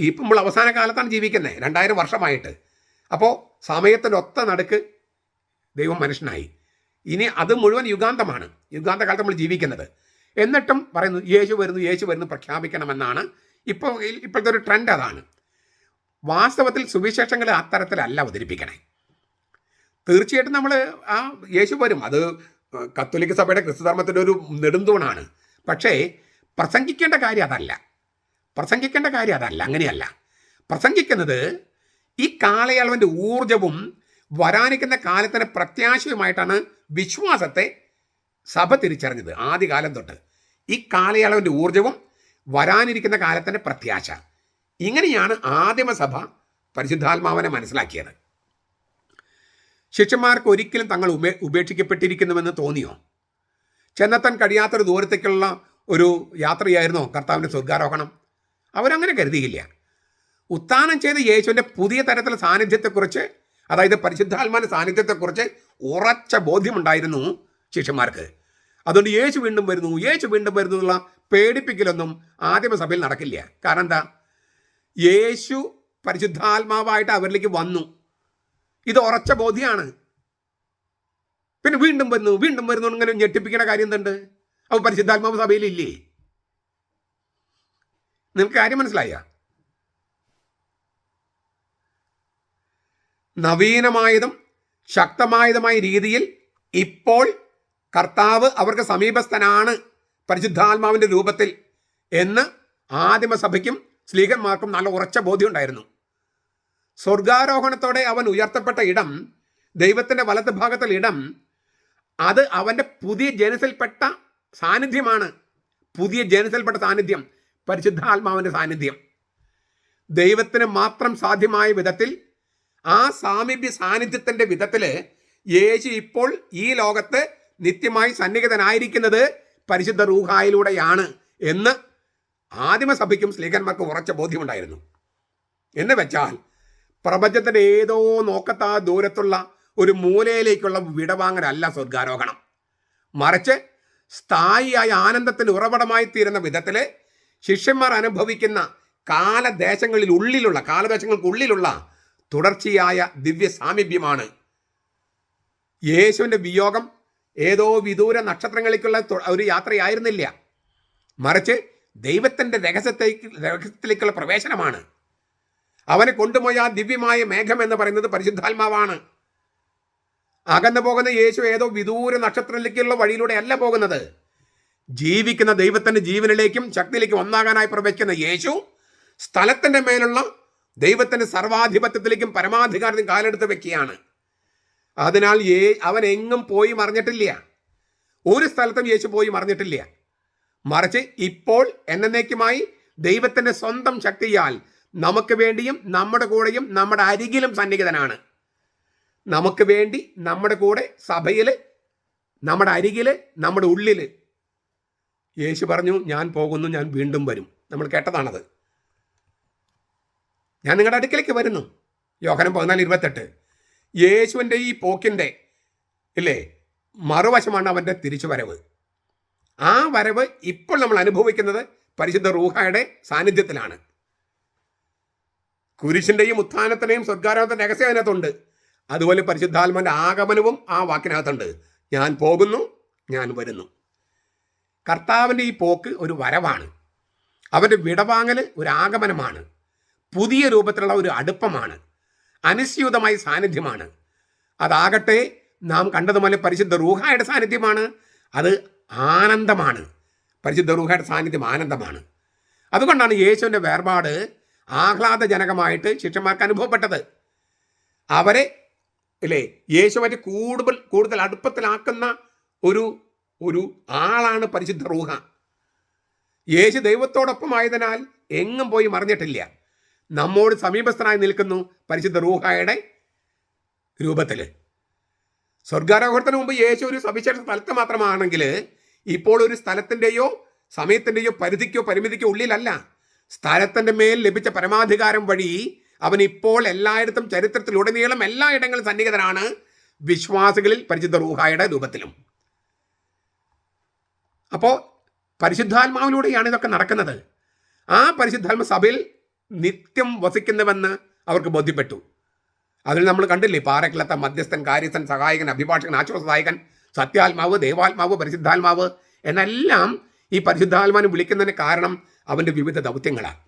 ഇപ്പം നമ്മൾ അവസാന കാലത്താണ് ജീവിക്കുന്നത്, 2000 വർഷമായിട്ട്. അപ്പോൾ സമയത്തിനൊത്ത നടുക്ക് ദൈവം മനുഷ്യനായി. ഇനി അത് മുഴുവൻ യുഗാന്തമാണ്, യുഗാന്ത കാലത്ത് നമ്മൾ ജീവിക്കുന്നത്. എന്നിട്ടും പറയുന്നു യേശു വരുന്നു, യേശു വരുന്നു പ്രഖ്യാപിക്കണമെന്നാണ് ഇപ്പോഴത്തെ ഒരു ട്രെൻഡ്. അതാണ് വാസ്തവത്തിൽ. സുവിശേഷങ്ങൾ അത്തരത്തിലല്ല അവതരിപ്പിക്കണേ. തീർച്ചയായിട്ടും നമ്മൾ ആ യേശു വരും, അത് കത്തോലിക്ക സഭയുടെ ക്രിസ്തുധർമ്മത്തിൻ്റെ ഒരു നെടുന്തൂണാണ്. പക്ഷേ പ്രസംഗിക്കേണ്ട കാര്യം അതല്ല, അങ്ങനെയല്ല. പ്രസംഗിക്കുന്നത് ഈ കാലയളവിൻ്റെ ഊർജവും വരാനിരിക്കുന്ന കാലത്തിൻ്റെ പ്രത്യാശയുമായിട്ടാണ് വിശ്വാസത്തെ സഭ തിരിച്ചറിഞ്ഞത്. ആദ്യകാലം തൊട്ട് ഈ കാലയളവിൻ്റെ ഊർജവും വരാനിരിക്കുന്ന കാലത്തിൻ്റെ പ്രത്യാശ, ഇങ്ങനെയാണ് ആദിമസഭ പരിശുദ്ധാത്മാവിനെ മനസ്സിലാക്കിയത്. ശിഷ്യന്മാർക്ക് ഒരിക്കലും തങ്ങൾ ഉപേക്ഷിക്കപ്പെട്ടിരിക്കുന്നുവെന്ന് തോന്നിയോ? ചെന്നെത്താൻ കഴിയാത്തൊരു ദൂരത്തേക്കുള്ള ഒരു യാത്രയായിരുന്നോ കർത്താവിൻ്റെ സ്വർഗ്ഗാരോഹണം? അവരങ്ങനെ കരുതിയില്ല. ഉത്ഥാനം ചെയ്ത യേശുവിൻ്റെ പുതിയ തരത്തിലുള്ള സാന്നിധ്യത്തെക്കുറിച്ച്, അതായത് പരിശുദ്ധാത്മാവിൻ്റെ സാന്നിധ്യത്തെക്കുറിച്ച് ഉറച്ച ബോധ്യമുണ്ടായിരുന്നു ശിഷ്യന്മാർക്ക്. അതുകൊണ്ട് യേശു വീണ്ടും വരുന്നു എന്നുള്ള പേടിപ്പിക്കലൊന്നും ആദിമസഭയിൽ നടക്കില്ല. കാരണം എന്താ? യേശു പരിശുദ്ധാത്മാവായിട്ട് അവരിലേക്ക് വന്നു, ഇത് ഉറച്ച ബോധ്യമാണ്. പിന്നെ വീണ്ടും വരുന്നു ഇങ്ങനെ ഞെട്ടിപ്പിക്കുന്ന കാര്യം എന്തുണ്ട്? അപ്പോൾ പരിശുദ്ധാത്മാവ് സഭയിലില്ലേ? നിങ്ങൾക്ക് കാര്യം മനസ്സിലായ? നവീനമായതും ശക്തമായതുമായ രീതിയിൽ ഇപ്പോൾ കർത്താവ് അവർക്ക് സമീപസ്ഥനാണ് പരിശുദ്ധാത്മാവിൻ്റെ രൂപത്തിൽ എന്ന് ആദിമസഭയ്ക്കും സ്ലീഹന്മാർക്കും നല്ല ഉറച്ച ബോധ്യം ഉണ്ടായിരുന്നു. സ്വർഗാരോഹണത്തോടെ അവൻ ഉയർത്തപ്പെട്ട ഇടം, ദൈവത്തിൻ്റെ വലത്ത് ഭാഗത്തുള്ള ഇടം, അത് അവൻ്റെ പുതിയ ജനസിൽപ്പെട്ട സാന്നിധ്യമാണ്. സാന്നിധ്യം പരിശുദ്ധാത്മാവിൻ്റെ സാന്നിധ്യം. ദൈവത്തിന് മാത്രം സാധ്യമായ വിധത്തിൽ, ആ സാന്നിധ്യത്തിൻ്റെ വിധത്തിൽ യേശു ഇപ്പോൾ ഈ ലോകത്ത് നിത്യമായി സന്നിഹിതനായിരിക്കുന്നത് പരിശുദ്ധ റൂഹായിലൂടെയാണ് എന്ന് ആദിമസഭയ്ക്കും സ്ലീഹന്മാർക്കും ഉറച്ച ബോധ്യമുണ്ടായിരുന്നു. എന്ന് വെച്ചാൽ പ്രപഞ്ചത്തിൻ്റെ ഏതോ നോക്കത്താ ദൂരത്തുള്ള ഒരു മൂലയിലേക്കുള്ള വിടവാങ്ങലല്ല സ്വർഗാരോഹണം. മറിച്ച് സ്ഥായിയായ ആനന്ദത്തിന് ഉറവിടമായി തീരുന്ന വിധത്തിൽ ശിഷ്യന്മാർ അനുഭവിക്കുന്ന കാലദേശങ്ങൾക്കുള്ളിലുള്ള തുടർച്ചയായ ദിവ്യ സാമീപ്യമാണ്. യേശുവിൻ്റെ വിയോഗം ഏതോ വിദൂര നക്ഷത്രങ്ങളിലേക്കുള്ള ഒരു യാത്രയായിരുന്നില്ല, മറിച്ച് ദൈവത്തിൻ്റെ രഹസ്യത്തിലേക്കുള്ള പ്രവേശനമാണ്. അവനെ കൊണ്ടുപോയ ആ ദിവ്യമായ മേഘം എന്ന് പറയുന്നത് പരിശുദ്ധാത്മാവാണ്. അകന്നു പോകുന്ന യേശു ഏതോ വിദൂര നക്ഷത്രത്തിലേക്കുള്ള വഴിയിലൂടെ അല്ല പോകുന്നത്. ജീവിക്കുന്ന ദൈവത്തിൻ്റെ ജീവനിലേക്കും ശക്തിയിലേക്കും ഒന്നാകാനായി പ്രവേശിക്കുന്ന യേശു സ്ഥലത്തിൻ്റെ മേലുള്ള ദൈവത്തിൻ്റെ സർവാധിപത്യത്തിലേക്കും പരമാധികാരത്തിലും കാലെടുത്ത് വെക്കുകയാണ്. അതിനാൽ അവൻ എങ്ങും പോയി മറിഞ്ഞിട്ടില്ല, ഒരു സ്ഥലത്തും യേശു പോയി മറിഞ്ഞിട്ടില്ല. മറിച്ച് ഇപ്പോൾ എന്നേക്കുമായി ദൈവത്തിൻ്റെ സ്വന്തം ശക്തിയാൽ നമുക്ക് വേണ്ടിയും നമ്മുടെ കൂടെയും നമ്മുടെ അരികിലും സന്നിഹിതനാണ്. നമുക്ക് വേണ്ടി നമ്മുടെ കൂടെ സഭയിൽ, നമ്മുടെ അരികിൽ, നമ്മുടെ ഉള്ളിൽ. യേശു പറഞ്ഞു, ഞാൻ പോകുന്നു, ഞാൻ വീണ്ടും വരും. നമ്മൾ കേട്ടതാണത്. ഞാൻ നിങ്ങളുടെ അടുക്കലേക്ക് വരുന്നു. യോഹന്നാൻ 14:28. യേശുവിൻ്റെ ഈ പോക്കിൻ്റെ മറുവശമാണ് അവൻ്റെ തിരിച്ചു വരവ്. ആ വരവ് ഇപ്പോൾ നമ്മൾ അനുഭവിക്കുന്നത് പരിശുദ്ധ റൂഹായുടെ സാന്നിധ്യത്തിലാണ്. കുരിശിൻ്റെയും ഉത്ഥാനത്തിൻ്റെയും സ്വർഗ്ഗാരോഹണത്തിൻ്റെ രഹസ്യം അതിനകത്തുണ്ട്. അതുപോലെ പരിശുദ്ധാത്മാവിൻ്റെ ആഗമനവും ആ വാക്കിനകത്തുണ്ട്. ഞാൻ പോകുന്നു, ഞാൻ വരുന്നു. കർത്താവിൻ്റെ ഈ പോക്ക് ഒരു വരവാണ്. അവൻ്റെ വിടവാങ്ങൽ ഒരു ആഗമനമാണ്. പുതിയ രൂപത്തിലുള്ള ഒരു അടുപ്പമാണ്. അനുസ്യൂതമായ സാന്നിധ്യമാണ്. അതാകട്ടെ നാം കണ്ടതുപോലെ പരിശുദ്ധ റൂഹായുടെ സാന്നിധ്യമാണ്. അത് ആനന്ദമാണ്. പരിശുദ്ധ റൂഹായുടെ സാന്നിധ്യം ആനന്ദമാണ്. അതുകൊണ്ടാണ് യേശുവിൻ്റെ വേർപാട് ആഹ്ലാദജനകമായിട്ട് ശിഷ്യന്മാർക്ക് അനുഭവപ്പെട്ടത്. അവരെ യേശുവായിട്ട് കൂടുതൽ അടുപ്പത്തിലാക്കുന്ന ഒരു ആളാണ് പരിശുദ്ധ റൂഹ. യേശു ദൈവത്തോടൊപ്പമായതിനാൽ എങ്ങും പോയി മറിഞ്ഞിട്ടില്ല. നമ്മോട് സമീപസ്ഥനായി നിൽക്കുന്നു പരിശുദ്ധ റൂഹായുടെ രൂപത്തിൽ. സ്വർഗാരോഹണത്തിന് മുമ്പ് യേശു ഒരു സവിശേഷ സ്ഥലത്ത് മാത്രമാണെങ്കിൽ ഇപ്പോൾ ഒരു സ്ഥലത്തിൻ്റെയോ സമയത്തിൻ്റെയോ പരിധിക്കോ പരിമിതിക്കോ ഉള്ളിലല്ല. സ്ഥലത്തിൻ്റെ മേൽ ലഭിച്ച പരമാധികാരം വഴി അവൻ ഇപ്പോൾ എല്ലായിടത്തും ചരിത്രത്തിലുടനീളം എല്ലായിടങ്ങളും സന്നിഹിതനാണ്, വിശ്വാസികളിൽ പരിശുദ്ധ റൂഹായുടെ രൂപത്തിലും. അപ്പോൾ പരിശുദ്ധാത്മാവിലൂടെയാണ് ഇതൊക്കെ നടക്കുന്നത്. ആ പരിശുദ്ധാത്മ സഭയിൽ നിത്യം വസിക്കുന്നുവെന്ന് അവർക്ക് ബോധ്യപ്പെട്ടു. അതിൽ നമ്മൾ കണ്ടില്ലേ, പാറക്കിളത്ത, മധ്യസ്ഥൻ, കാര്യസ്ഥൻ, സഹായകൻ, അഭിഭാഷകൻ, ആശ്വാസദായകൻ, സത്യാത്മാവ്, ദേവാത്മാവ്, പരിശുദ്ധാത്മാവ് എന്നെല്ലാം ഈ പരിശുദ്ധാത്മാവിനെ വിളിക്കുന്നതിന് കാരണം അവൻ്റെ വിവിധ ദൗത്യങ്ങളാണ്.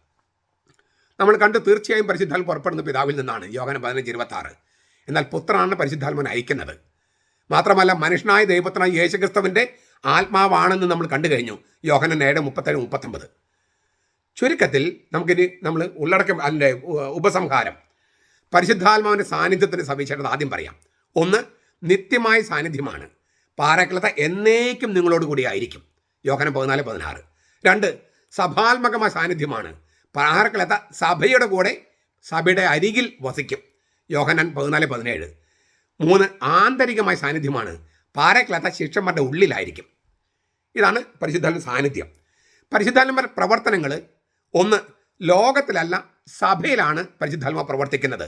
നമ്മൾ കണ്ട് തീർച്ചയായും പരിശുദ്ധാത്മ പുറപ്പെടുന്ന പിതാവിൽ നിന്നാണ്, യോഹന്നാൻ 15:26. എന്നാൽ പുത്രനാണ് പരിശുദ്ധാത്മാവിനെ അയക്കുന്നത്. മാത്രമല്ല മനുഷ്യനായ ദൈവപുത്രനായ യേശുക്രിസ്തുവിൻ്റെ ആത്മാവാണെന്ന് നമ്മൾ കണ്ടു കഴിഞ്ഞു, യോഹന്നാൻ 7:37-39. ചുരുക്കത്തിൽ നമുക്കിനി നമ്മൾ ഉള്ളടക്കം അതിൻ്റെ ഉപസംഹാരം, പരിശുദ്ധാത്മാവിൻ്റെ സാന്നിധ്യത്തിൻ്റെ സവിശേഷത ആദ്യം പറയാം. ഒന്ന്, നിത്യമായ സാന്നിധ്യമാണ്. പാറക്കിളത്ത എന്നേക്കും നിങ്ങളോട് കൂടി ആയിരിക്കും, യോഹന്നാൻ 14:16. രണ്ട്, സഭാത്മകമായ സാന്നിധ്യമാണ്. പാറക്കിളത്ത സഭയുടെ കൂടെ, സഭയുടെ അരികിൽ വസിക്കും, യോഹന്നാൻ 14:17. മൂന്ന്, ആന്തരികമായ സാന്നിധ്യമാണ്. പാറക്കിളത്ത ശിഷ്യന്മാരുടെ ഉള്ളിലായിരിക്കും. ഇതാണ് പരിശുദ്ധാത്മ സാന്നിധ്യം. പരിശുദ്ധാത്മ പ്രവർത്തനങ്ങൾ, ഒന്ന്, ലോകത്തിലല്ല സഭയിലാണ് പരിശുദ്ധാത്മ പ്രവർത്തിക്കുന്നത്.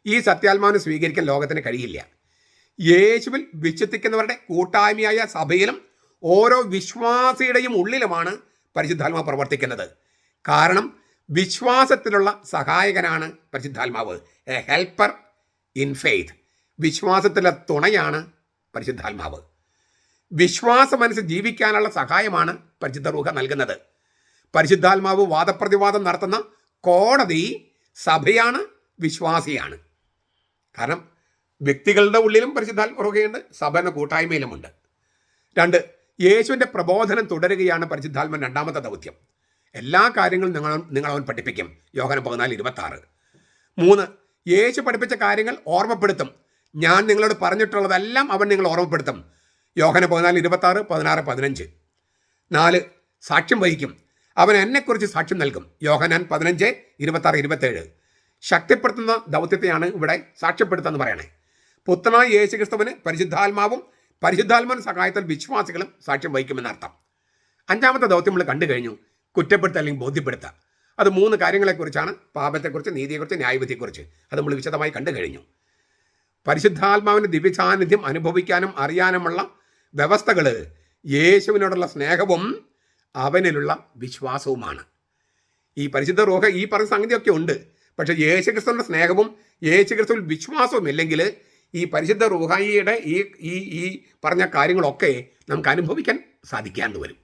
ഈ സത്യാത്മാവിനെ സ്വീകരിക്കാൻ ലോകത്തിന് കഴിയില്ല. യേശുവിൽ വിശ്വസിക്കുന്നവരുടെ കൂട്ടായ്മയായ സഭയിലും ഓരോ വിശ്വാസിയുടെയും ഉള്ളിലുമാണ് പരിശുദ്ധാത്മാവ് പ്രവർത്തിക്കുന്നത്. കാരണം വിശ്വാസത്തിലുള്ള സഹായകനാണ് പരിശുദ്ധാത്മാവ്, എ ഹെൽപ്പർ ഇൻ ഫെയ്ത്ത്. വിശ്വാസത്തിലെ തുണയാണ് പരിശുദ്ധാത്മാവ്. വിശ്വാസമനുസരിച്ച് ജീവിക്കാനുള്ള സഹായമാണ് പരിശുദ്ധ റൂഹ നൽകുന്നത്. പരിശുദ്ധാത്മാവ് വാദപ്രതിവാദം നടത്തുന്ന കോടതി സഭയാണ്, വിശ്വാസിയാണ്. കാരണം വ്യക്തികളുടെ ഉള്ളിലും പരിശുദ്ധാത്മ റൂഹയുണ്ട്, സഭ എന്ന കൂട്ടായ്മയിലുമുണ്ട്. രണ്ട്, യേശുവിൻ്റെ പ്രബോധനം തുടരുകയാണ് പരിശുദ്ധാത്മൻ രണ്ടാമത്തെ ദൗത്യം. എല്ലാ കാര്യങ്ങളും നിങ്ങൾ അവൻ പഠിപ്പിക്കും, യോഹന്നാൻ 14:26. മൂന്ന്, യേശു പഠിപ്പിച്ച കാര്യങ്ങൾ ഓർമ്മപ്പെടുത്തും. ഞാൻ നിങ്ങളോട് പറഞ്ഞിട്ടുള്ളതെല്ലാം അവൻ നിങ്ങൾ ഓർമ്മപ്പെടുത്തും, യോഹന്നാൻ 14:26, 16, 15. നാല്, സാക്ഷ്യം വഹിക്കും. അവൻ എന്നെക്കുറിച്ച് സാക്ഷ്യം നൽകും, യോഹന്നാൻ 15, 26, 27. ശക്തിപ്പെടുത്തുന്ന ദൗത്യത്തെയാണ് ഇവിടെ സാക്ഷ്യപ്പെടുത്തുമെന്ന് പറയണേ. പുത്രനായ യേശുക്രിസ്തുവിന് പരിശുദ്ധാത്മാവും പരിശുദ്ധാത്മാവിന്റെ സഹായത്താൽ വിശ്വാസികളും സാക്ഷ്യം വഹിക്കുമെന്നർത്ഥം. അഞ്ചാമത്തെ ദൗത്യം നമ്മൾ കണ്ടു കഴിഞ്ഞു, കുറ്റപ്പെടുത്തുക അല്ലെങ്കിൽ ബോധ്യപ്പെടുത്തുക. അത് മൂന്ന് കാര്യങ്ങളെക്കുറിച്ചാണ്, പാപത്തെക്കുറിച്ച്, നീതിയെക്കുറിച്ച്, ന്യായവിധിയെക്കുറിച്ച്. അത് നമ്മൾ വിശദമായി കണ്ടു കഴിഞ്ഞു. പരിശുദ്ധാത്മാവിൻ്റെ ദിവ്യസാന്നിധ്യം അനുഭവിക്കാനും അറിയാനുമുള്ള വ്യവസ്ഥകൾ യേശുവിനോടുള്ള സ്നേഹവും അവനിലുള്ള വിശ്വാസവുമാണ്. ഈ പരിശുദ്ധ റൂഹ ഈ പറഞ്ഞ സംഗതിയൊക്കെ ഉണ്ട്. പക്ഷേ യേശുക്രിസ്തുവിൻ്റെ സ്നേഹവും യേശുക്രിസ്തുവിൽ വിശ്വാസവും ഇല്ലെങ്കിൽ ഈ പരിശുദ്ധ റൂഹായിയുടെ ഈ പറഞ്ഞ കാര്യങ്ങളൊക്കെ നമുക്ക് അനുഭവിക്കാൻ സാധിക്കാണ്ട് വരും.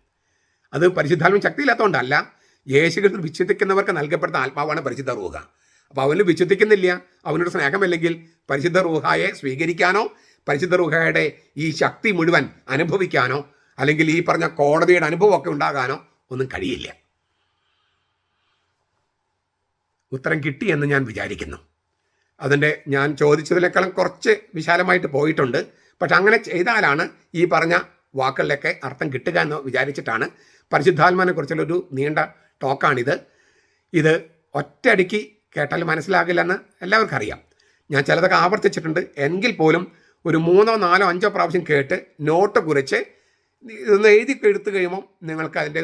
അത് പരിശുദ്ധാത്മ ശക്തിയില്ലാത്തതുകൊണ്ടല്ല, യേശുക്രിസ്തു വിശ്വസിക്കുന്നവർക്ക് നൽകപ്പെടുന്ന ആത്മാവാണ് പരിശുദ്ധ റൂഹ. അപ്പോൾ അവന് വിശ്വസിക്കുന്നില്ല, അവനോട് സ്നേഹമില്ലെങ്കിൽ പരിശുദ്ധ റൂഹായെ സ്വീകരിക്കാനോ പരിശുദ്ധ റൂഹയുടെ ഈ ശക്തി മുഴുവൻ അനുഭവിക്കാനോ അല്ലെങ്കിൽ ഈ പറഞ്ഞ കോടതിയുടെ അനുഭവമൊക്കെ ഉണ്ടാകാനോ ഒന്നും കഴിയില്ല. ഉത്തരം കിട്ടിയെന്ന് ഞാൻ വിചാരിക്കുന്നു. അതിൻ്റെ ഞാൻ ചോദിച്ചതിനേക്കാളും കുറച്ച് വിശാലമായിട്ട് പോയിട്ടുണ്ട്. പക്ഷെ അങ്ങനെ ചെയ്താലാണ് ഈ പറഞ്ഞ വാക്കുകളിലൊക്കെ അർത്ഥം കിട്ടുക എന്ന് വിചാരിച്ചിട്ടാണ്. പരിശുദ്ധാത്മാവിനെ കുറിച്ചുള്ളൊരു നീണ്ട ടോക്കാണിത്. ഇത് ഒറ്റയടിക്ക് കേട്ടാൽ മനസ്സിലാകില്ലെന്ന് എല്ലാവർക്കും അറിയാം. ഞാൻ ചിലതൊക്കെ ആവർത്തിച്ചിട്ടുണ്ട്. എങ്കിൽ പോലും ഒരു 3, 4, 5 പ്രാവശ്യം കേട്ട് നോട്ട് കുറിച്ച് ഇതൊന്ന് എടുത്തു കഴിയുമ്പോൾ നിങ്ങൾക്ക് അതിൻ്റെ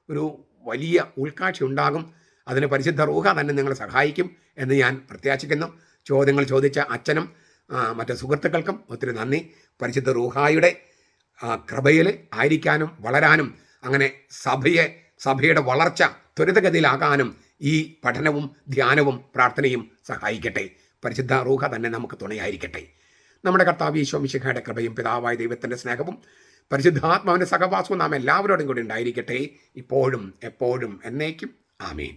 ഒരു വലിയ ഉൾക്കാഴ്ച ഉണ്ടാകും. അതിന് പരിശുദ്ധ റൂഹ തന്നെ നിങ്ങളെ സഹായിക്കും എന്ന് ഞാൻ പ്രത്യാശിക്കുന്നു. ചോദ്യങ്ങൾ ചോദിച്ച അച്ഛനും മറ്റ് സുഹൃത്തുക്കൾക്കും ഒത്തിരി നന്ദി. പരിശുദ്ധ റൂഹായുടെ കൃപയിൽ ആയിരിക്കാനും വളരാനും അങ്ങനെ സഭയുടെ വളർച്ച ത്വരിതഗതിയിലാകാനും ഈ പഠനവും ധ്യാനവും പ്രാർത്ഥനയും സഹായിക്കട്ടെ. പരിശുദ്ധ റൂഹ തന്നെ നമുക്ക് തുണയായിരിക്കട്ടെ. നമ്മുടെ കർത്താവ് ഈശോ മിശിഹായുടെ കൃപയും പിതാവായ ദൈവത്തിൻ്റെ സ്നേഹവും പരിശുദ്ധാത്മാവിൻ്റെ സഹവാസവും നാം എല്ലാവരോടും കൂടി ഉണ്ടായിരിക്കട്ടെ, ഇപ്പോഴും എപ്പോഴും എന്നേക്കും. ആമേൻ.